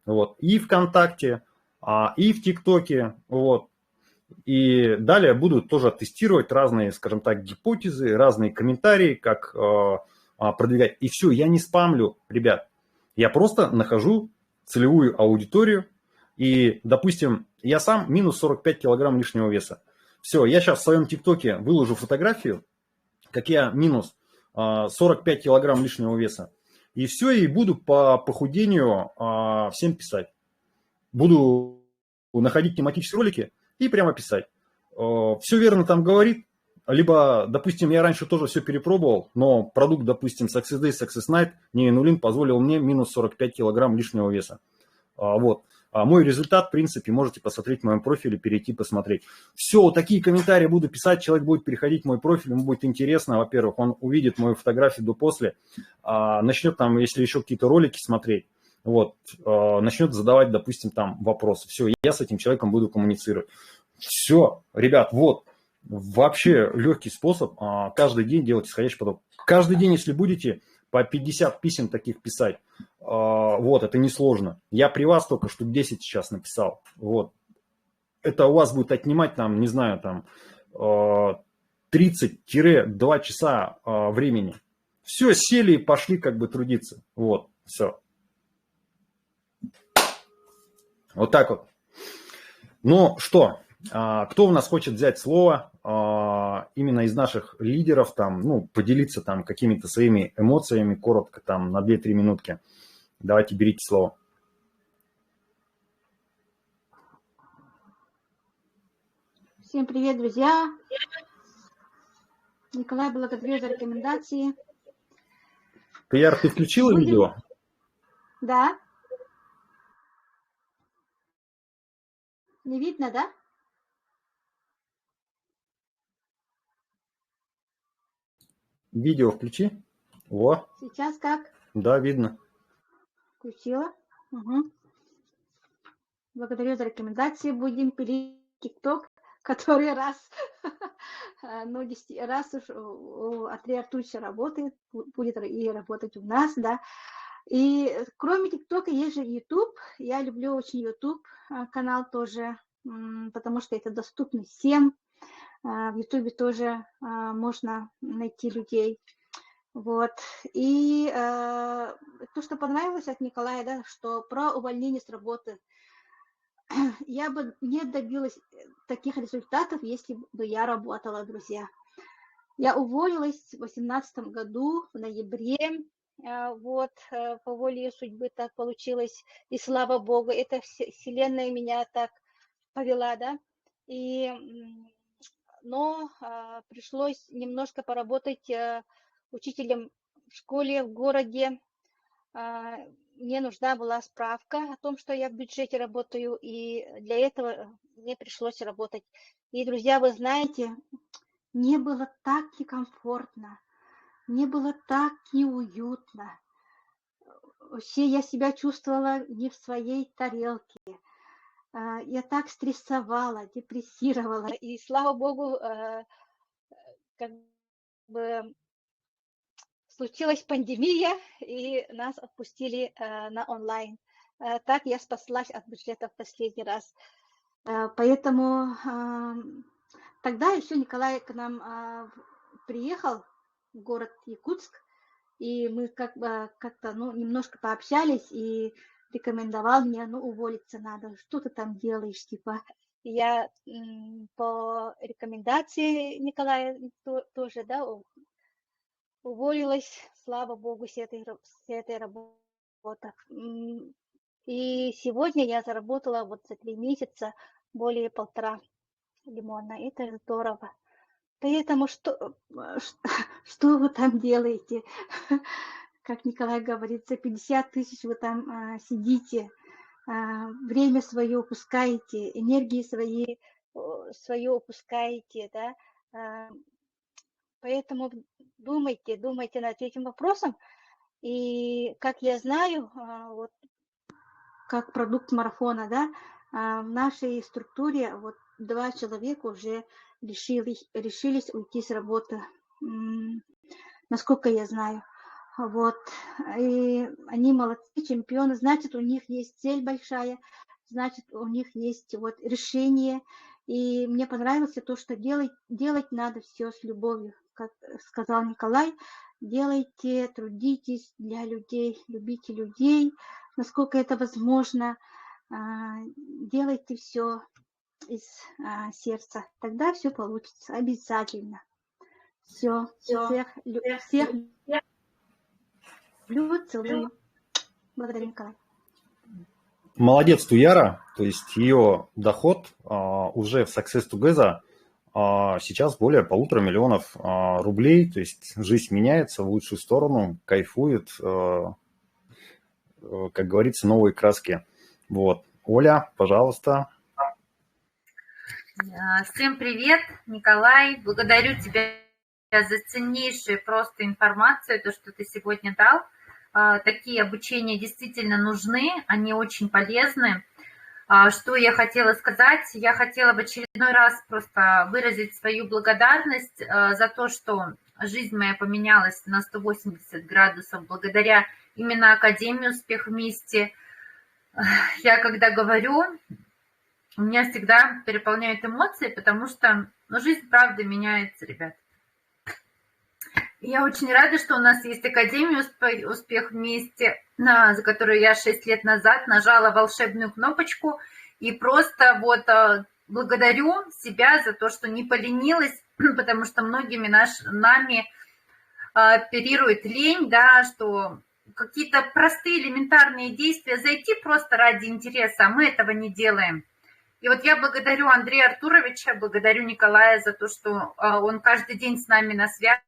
[SPEAKER 1] Вот. И ВКонтакте, и в ТикТоке. Вот. И далее буду тоже тестировать разные, скажем так, гипотезы, разные комментарии, как продвигать. И все, я не спамлю, ребят. Я просто нахожу целевую аудиторию. И, допустим, я сам минус 45 килограмм лишнего веса. Все, я сейчас в своем ТикТоке выложу фотографию, как я минус 45 килограмм лишнего веса. И все, и буду по похудению всем писать. Буду находить тематические ролики и прямо писать. Все верно там говорит. Либо, допустим, я раньше тоже все перепробовал, но продукт, допустим, Success Day, Success Night, неинулин позволил мне минус 45 килограмм лишнего веса. Вот. Мой результат, в принципе, можете посмотреть в моем профиле, перейти посмотреть. Все, вот такие комментарии буду писать, человек будет переходить в мой профиль, ему будет интересно, во-первых, он увидит мою фотографию до-после, начнет там, если еще какие-то ролики смотреть, вот, начнет задавать, допустим, там вопросы. Все, я с этим человеком буду коммуницировать. Все, ребят, вот, вообще легкий способ каждый день делать исходящий поток. Каждый день, если будете по 50 писем таких писать, вот, это несложно. Я при вас только штук 10 сейчас написал. Вот. Это у вас будет отнимать, там, не знаю, там, 30-2 часа времени. Все, сели и пошли как бы трудиться. Вот, все. Вот так вот. Ну что, кто у нас хочет взять слово именно из наших лидеров, там, ну, поделиться там какими-то своими эмоциями, коротко, там, на 2-3 минутки. Давайте, берите слово.
[SPEAKER 5] Всем привет, друзья. Николай, благодарю за рекомендации.
[SPEAKER 1] Ты включила видео?
[SPEAKER 5] Да. Не видно, да?
[SPEAKER 1] Видео включи. Во.
[SPEAKER 5] Сейчас как?
[SPEAKER 1] Да, видно.
[SPEAKER 5] Включила. Угу. Благодарю за рекомендации. Будем пилить ТикТок, который раз, ну, 10 раз уж Андрей Артурович работает, будет и работать у нас, да. И кроме ТикТока есть же YouTube. Я люблю очень YouTube канал тоже, потому что это доступно всем. В YouTube тоже можно найти людей. Вот. И то, что понравилось от Николая, да, что про увольнение с работы. Я бы не добилась таких результатов, если бы я работала, друзья. Я уволилась в 2018 году, в ноябре. Вот, по воле судьбы так получилось. И слава Богу, эта вселенная меня так повела, да. Но пришлось немножко поработать учителем в школе, в городе. Мне нужна была справка о том, что я в бюджете работаю, и для этого мне пришлось работать. И, друзья, вы знаете, мне было так некомфортно, мне было так неуютно. Вообще я себя чувствовала не в своей тарелке. Я так стрессовала, депрессировала. И, слава Богу, как бы случилась пандемия, и нас отпустили на онлайн. Так я спаслась от бюджета в последний раз. Поэтому тогда еще Николай к нам приехал в город Якутск, и мы как-то ну, немножко пообщались, и рекомендовал мне, ну, уволиться надо, что ты там делаешь, типа. Я по рекомендации Николая тоже, да, уволилась, слава богу, с этой работы. И сегодня я заработала вот за 3 месяца более 1,5 лимона. Это здорово. Поэтому что вы там делаете? Как Николай говорит, за 50 тысяч вы там сидите, время свое упускаете, энергии свое упускаете, да? Поэтому думайте над этим вопросом. И как я знаю, вот как продукт марафона, да, в нашей структуре вот 2 человека уже решились уйти с работы, насколько я знаю. Вот. И они молодцы, чемпионы. Значит, у них есть цель большая, значит, у них есть вот решение. И мне понравилось то, что делать надо все с любовью. Как сказал Николай, делайте, трудитесь для людей, любите людей, насколько это возможно. Делайте все из сердца. Тогда все получится, обязательно. Все. Всех люблю, целую. Благодарю, Николай.
[SPEAKER 1] Молодец, Туяра. То есть ее доход уже в Success Together сейчас более 1,5 миллиона рублей. То есть жизнь меняется в лучшую сторону, кайфует, как говорится, новые краски. Вот. Оля, пожалуйста.
[SPEAKER 6] Всем привет, Николай. Благодарю тебя за ценнейшую просто информацию, то, что ты сегодня дал. Такие обучения действительно нужны, они очень полезны. Что я хотела сказать? Я хотела в очередной раз просто выразить свою благодарность за то, что жизнь моя поменялась на 180 градусов благодаря именно Академии «Успех вместе». Я когда говорю, меня всегда переполняют эмоции, потому что жизнь, правда, меняется, ребят. Я очень рада, что у нас есть Академия «Успех вместе», за которую я 6 лет назад нажала волшебную кнопочку. И просто вот благодарю себя за то, что не поленилась, потому что многими нами оперирует лень, да, что какие-то простые элементарные действия, зайти просто ради интереса, а мы этого не делаем. И вот я благодарю Андрея Артуровича, благодарю Николая за то, что он каждый день с нами на связи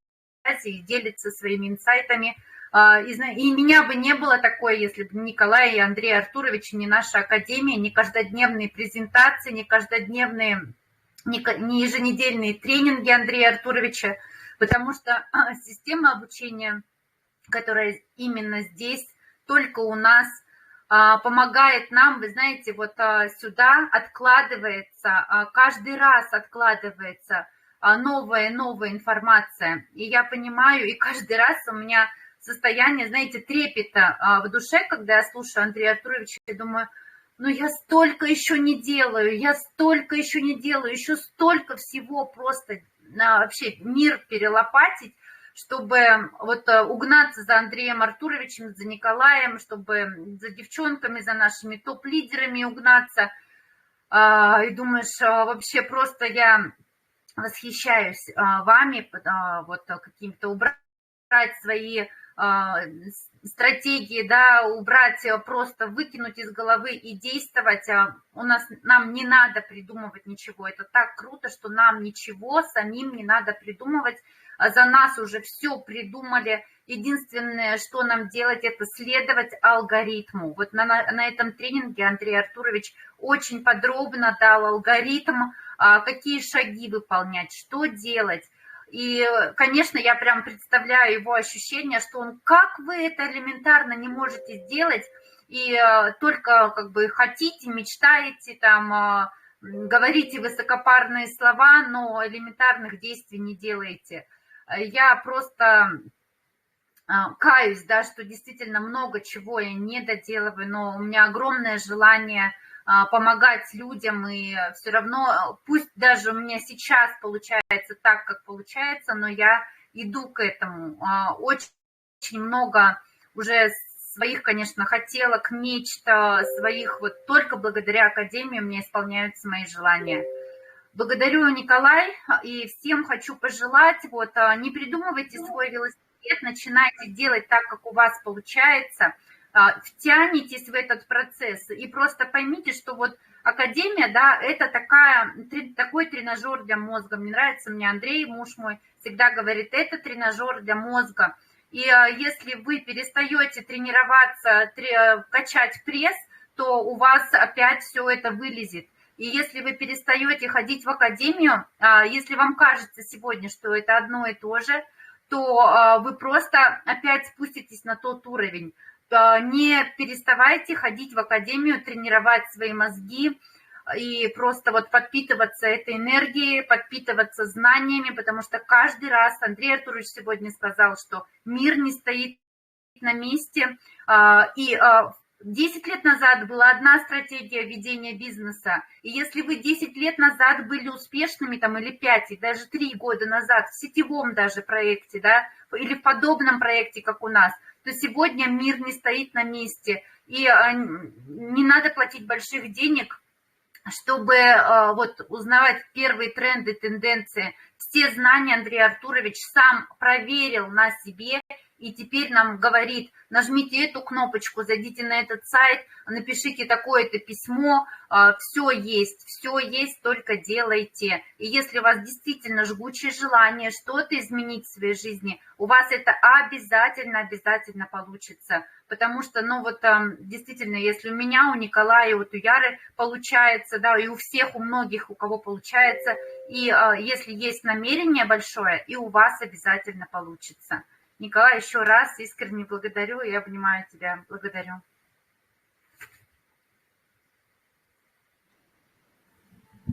[SPEAKER 6] и делится своими инсайтами. И меня бы не было такое, если бы Николай и Андрей Артурович, не наша академия, не каждодневные презентации, не еженедельные тренинги Андрея Артуровича, потому что система обучения, которая именно здесь, только у нас, помогает нам, вы знаете, вот сюда откладывается, каждый раз откладывается новая информация. И я понимаю, и каждый раз у меня состояние, знаете, трепета в душе, когда я слушаю Андрея Артуровича, и думаю, ну я столько еще не делаю, еще столько всего просто вообще мир перелопатить, чтобы вот угнаться за Андреем Артуровичем, за Николаем, чтобы за девчонками, за нашими топ-лидерами угнаться. И думаешь, вообще просто я восхищаюсь вами, вот каким-то убрать свои стратегии, да, убрать, просто выкинуть из головы и действовать. Нам не надо придумывать ничего. Это так круто, что нам ничего самим не надо придумывать. За нас уже все придумали. Единственное, что нам делать, это следовать алгоритму. Вот на этом тренинге Андрей Артурович очень подробно дал алгоритм, какие шаги выполнять, что делать. И, конечно, я прям представляю его ощущение, что он, как вы это элементарно не можете сделать, и только как бы хотите, мечтаете, там, говорите высокопарные слова, но элементарных действий не делаете. Я просто каюсь, да, что действительно много чего я не доделываю, но у меня огромное желание помогать людям, и все равно, пусть даже у меня сейчас получается так, как получается, но я иду к этому. Очень много уже своих, конечно, хотелок, мечт, своих, вот только благодаря Академии у меня исполняются мои желания. Благодарю, Николай, и всем хочу пожелать, вот, не придумывайте свой велосипед, начинайте делать так, как у вас получается, втянетесь в этот процесс и просто поймите, что вот Академия, да, это такой тренажер для мозга. Мне нравится, Андрей, муж мой, всегда говорит, это тренажер для мозга. И если вы перестаете тренироваться, качать пресс, то у вас опять все это вылезет. И если вы перестаете ходить в Академию, если вам кажется сегодня, что это одно и то же, то вы просто опять спуститесь на тот уровень. Не переставайте ходить в Академию, тренировать свои мозги и просто вот подпитываться этой энергией, подпитываться знаниями, потому что каждый раз, Андрей Артурович сегодня сказал, что мир не стоит на месте. И 10 лет назад была одна стратегия ведения бизнеса, и если вы 10 лет назад были успешными, там, или 5, и даже 3 года назад в сетевом даже проекте, да, или в подобном проекте, как у нас, то сегодня мир не стоит на месте, и не надо платить больших денег, чтобы вот узнавать первые тренды, тенденции. Все знания Андрей Артурович сам проверил на себе, и теперь нам говорит, нажмите эту кнопочку, зайдите на этот сайт, напишите такое-то письмо, все есть, только делайте. И если у вас действительно жгучее желание что-то изменить в своей жизни, у вас это обязательно получится. Потому что, ну вот действительно, если у меня, у Николая, вот у Яры получается, да, и у всех, у многих, у кого получается, и если есть намерение большое, и у вас обязательно получится. Николай, еще раз искренне благодарю и обнимаю тебя. Благодарю.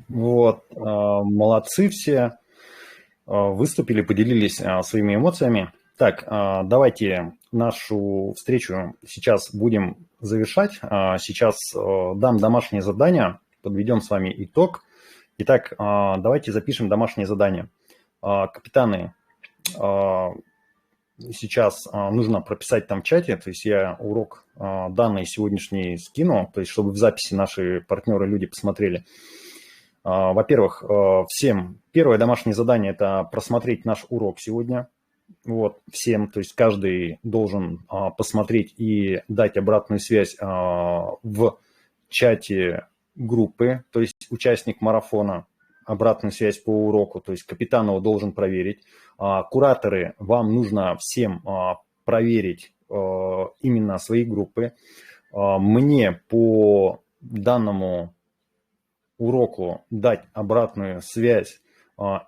[SPEAKER 1] Вот, молодцы все, выступили, поделились своими эмоциями. Так, давайте нашу встречу сейчас будем завершать. Сейчас дам домашнее задание. подведем с вами итог. Итак, давайте запишем домашнее задание. Капитаны, сейчас нужно прописать там в чате, то есть я урок данные сегодняшний скину, то есть чтобы в записи наши партнеры, люди посмотрели. Во-первых, всем первое домашнее задание – это просмотреть наш урок сегодня. Вот, всем, то есть каждый должен посмотреть и дать обратную связь в чате группы, то есть участник марафона, обратную связь по уроку, то есть капитан его должен проверить. Кураторы, вам нужно всем проверить именно свои группы. Мне по данному уроку дать обратную связь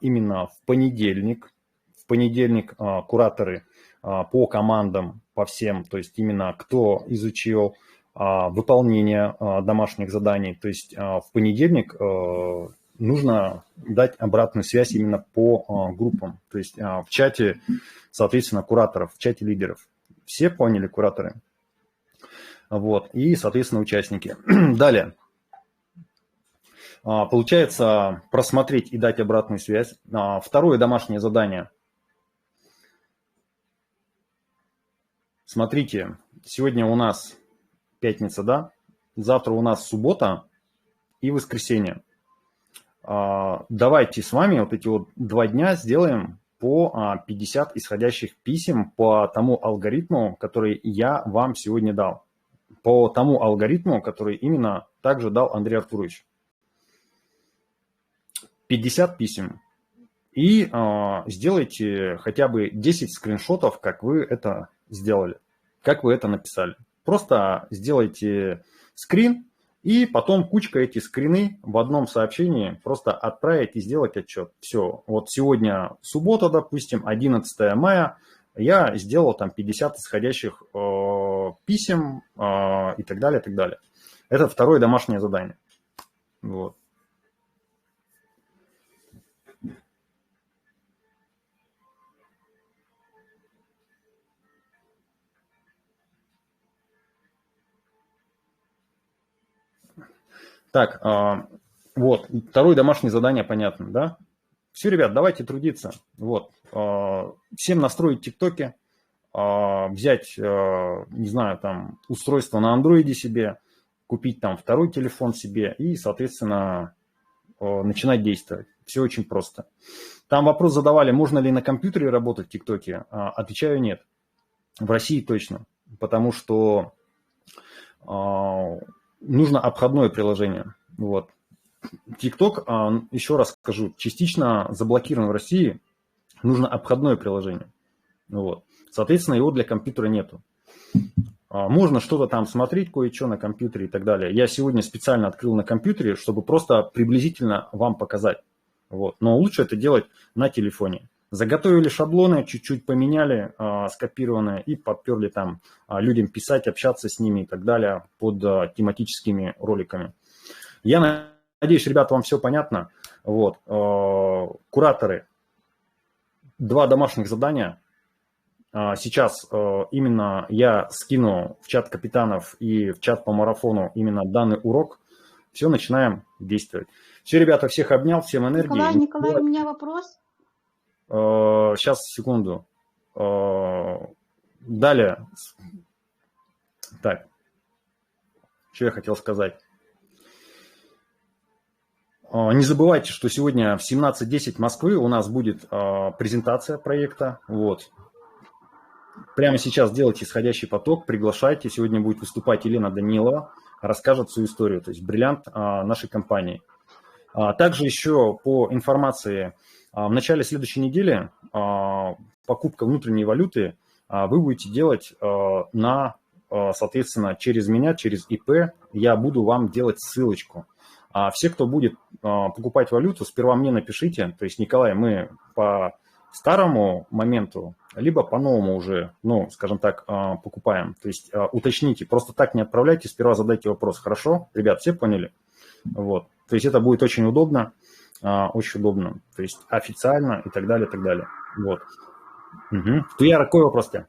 [SPEAKER 1] именно в понедельник. В понедельник кураторы по командам, по всем, то есть именно кто изучил выполнение домашних заданий, то есть в понедельник нужно дать обратную связь именно по группам, то есть в чате, соответственно, кураторов, в чате лидеров. Все поняли, кураторы? Вот, и, соответственно, участники. Далее. Получается, просмотреть и дать обратную связь. Второе домашнее задание. Смотрите, сегодня у нас пятница, да? Завтра у нас суббота и воскресенье. Давайте с вами вот эти вот 2 дня сделаем по 50 исходящих писем по тому алгоритму, который я вам сегодня дал. По тому алгоритму, который именно также дал Андрей Артурович. 50 писем. И сделайте хотя бы 10 скриншотов, как вы это сделали, как вы это написали. Просто сделайте скрин, и потом кучка эти скрины в одном сообщении просто отправить и сделать отчет. Все, вот сегодня суббота, допустим, 11 мая, я сделал там 50 исходящих писем и так далее, и так далее. Это второе домашнее задание. Вот. Так, вот, второе домашнее задание понятно, да? Все, ребят, давайте трудиться. Вот, всем настроить тиктоки, взять, не знаю, там, устройство на андроиде себе, купить там второй телефон себе и, соответственно, начинать действовать. Все очень просто. Там вопрос задавали, можно ли на компьютере работать в тиктоке. Отвечаю, нет. В России точно, потому что нужно обходное приложение. Вот. TikTok, еще раз скажу, частично заблокирован в России. Нужно обходное приложение. Вот. Соответственно, его для компьютера нету. Можно что-то там смотреть, кое-что на компьютере и так далее. Я сегодня специально открыл на компьютере, чтобы просто приблизительно вам показать. Вот. Но лучше это делать на телефоне. Заготовили шаблоны, чуть-чуть поменяли, скопированные и подперли там людям писать, общаться с ними и так далее под тематическими роликами. Я надеюсь, ребята, вам все понятно. Вот. Кураторы. 2 домашних задания. Сейчас именно я скину в чат капитанов и в чат по марафону именно данный урок. Все, начинаем действовать. Все, ребята, всех обнял, всем энергии.
[SPEAKER 5] Николай, у меня вопрос.
[SPEAKER 1] Сейчас, секунду. Далее. Так. Что я хотел сказать? Не забывайте, что сегодня в 17:10 Москвы у нас будет презентация проекта. Вот. Прямо сейчас делайте исходящий поток, приглашайте. Сегодня будет выступать Елена Данилова, расскажет свою историю, то есть бриллиант нашей компании. Также еще по информации, в начале следующей недели покупка внутренней валюты вы будете делать соответственно, через меня, через ИП. Я буду вам делать ссылочку. Все, кто будет покупать валюту, сперва мне напишите. То есть, Николай, мы по старому моменту, либо по новому уже, ну, скажем так, покупаем. То есть, уточните. Просто так не отправляйте, сперва задайте вопрос. Хорошо? Ребят, все поняли? Вот. То есть, это будет очень удобно. Очень удобно. То есть, официально и так далее, и так далее. Вот. Угу. Туяра, какой вопрос у тебя?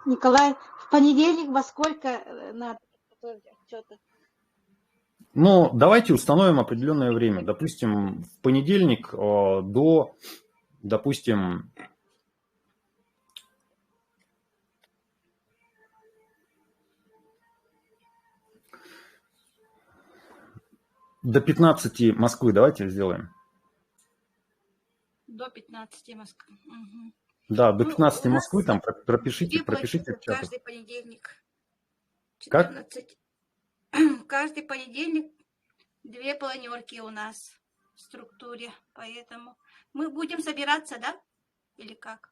[SPEAKER 5] Николай, в понедельник во сколько надо готовить отчеты?
[SPEAKER 1] Но давайте установим определенное время. Допустим, в понедельник до, допустим, до 15 Москвы давайте сделаем.
[SPEAKER 7] До 15 Москвы. Угу.
[SPEAKER 1] Да, до
[SPEAKER 7] Ну,
[SPEAKER 1] 15
[SPEAKER 7] у нас
[SPEAKER 1] Москвы, там пропишите в чатах.
[SPEAKER 7] каждый понедельник.
[SPEAKER 1] Как?
[SPEAKER 7] 14. Каждый понедельник 2 планерки у нас в структуре, поэтому мы будем собираться, да? Или как?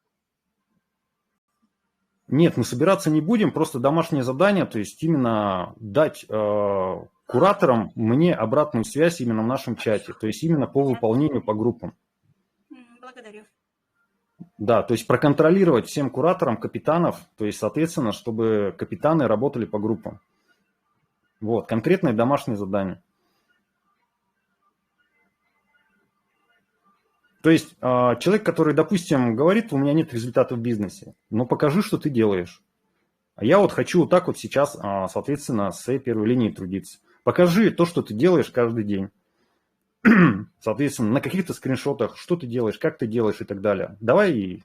[SPEAKER 1] Нет, мы собираться не будем, просто домашнее задание, то есть именно дать кураторам мне обратную связь именно в нашем чате, то есть именно по выполнению по группам.
[SPEAKER 7] Благодарю.
[SPEAKER 1] Да, то есть проконтролировать всем кураторам капитанов, то есть, соответственно, чтобы капитаны работали по группам. Вот, конкретное домашнее задание. То есть человек, который, допустим, говорит, у меня нет результата в бизнесе, но покажи, что ты делаешь. А я вот хочу вот так вот сейчас, соответственно, с своей первой линии трудиться. Покажи то, что ты делаешь каждый день. Соответственно, на каких-то скриншотах, что ты делаешь, как ты делаешь и так далее. Давай,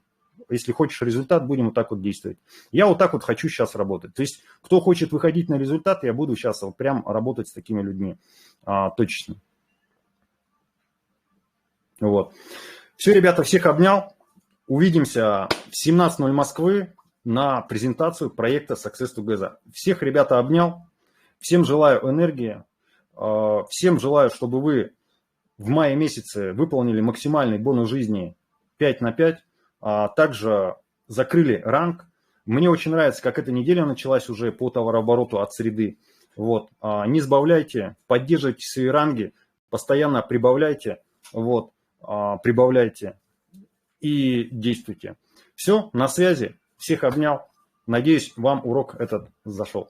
[SPEAKER 1] если хочешь результат, будем вот так вот действовать. Я вот так вот хочу сейчас работать. То есть, кто хочет выходить на результат, я буду сейчас вот прям работать с такими людьми точечно. Вот. Все, ребята, всех обнял. Увидимся в 17:00 Москвы на презентацию проекта Success Together. Всех, ребята, обнял. Всем желаю энергии. Всем желаю, чтобы вы в мае месяце выполнили максимальный бонус жизни 5 на 5. Также закрыли ранг. Мне очень нравится, как эта неделя началась уже по товарообороту от среды. Вот. Не сбавляйте, поддерживайте свои ранги, постоянно прибавляйте. Вот. Прибавляйте и действуйте. Все, на связи. Всех обнял. Надеюсь, вам урок этот зашел.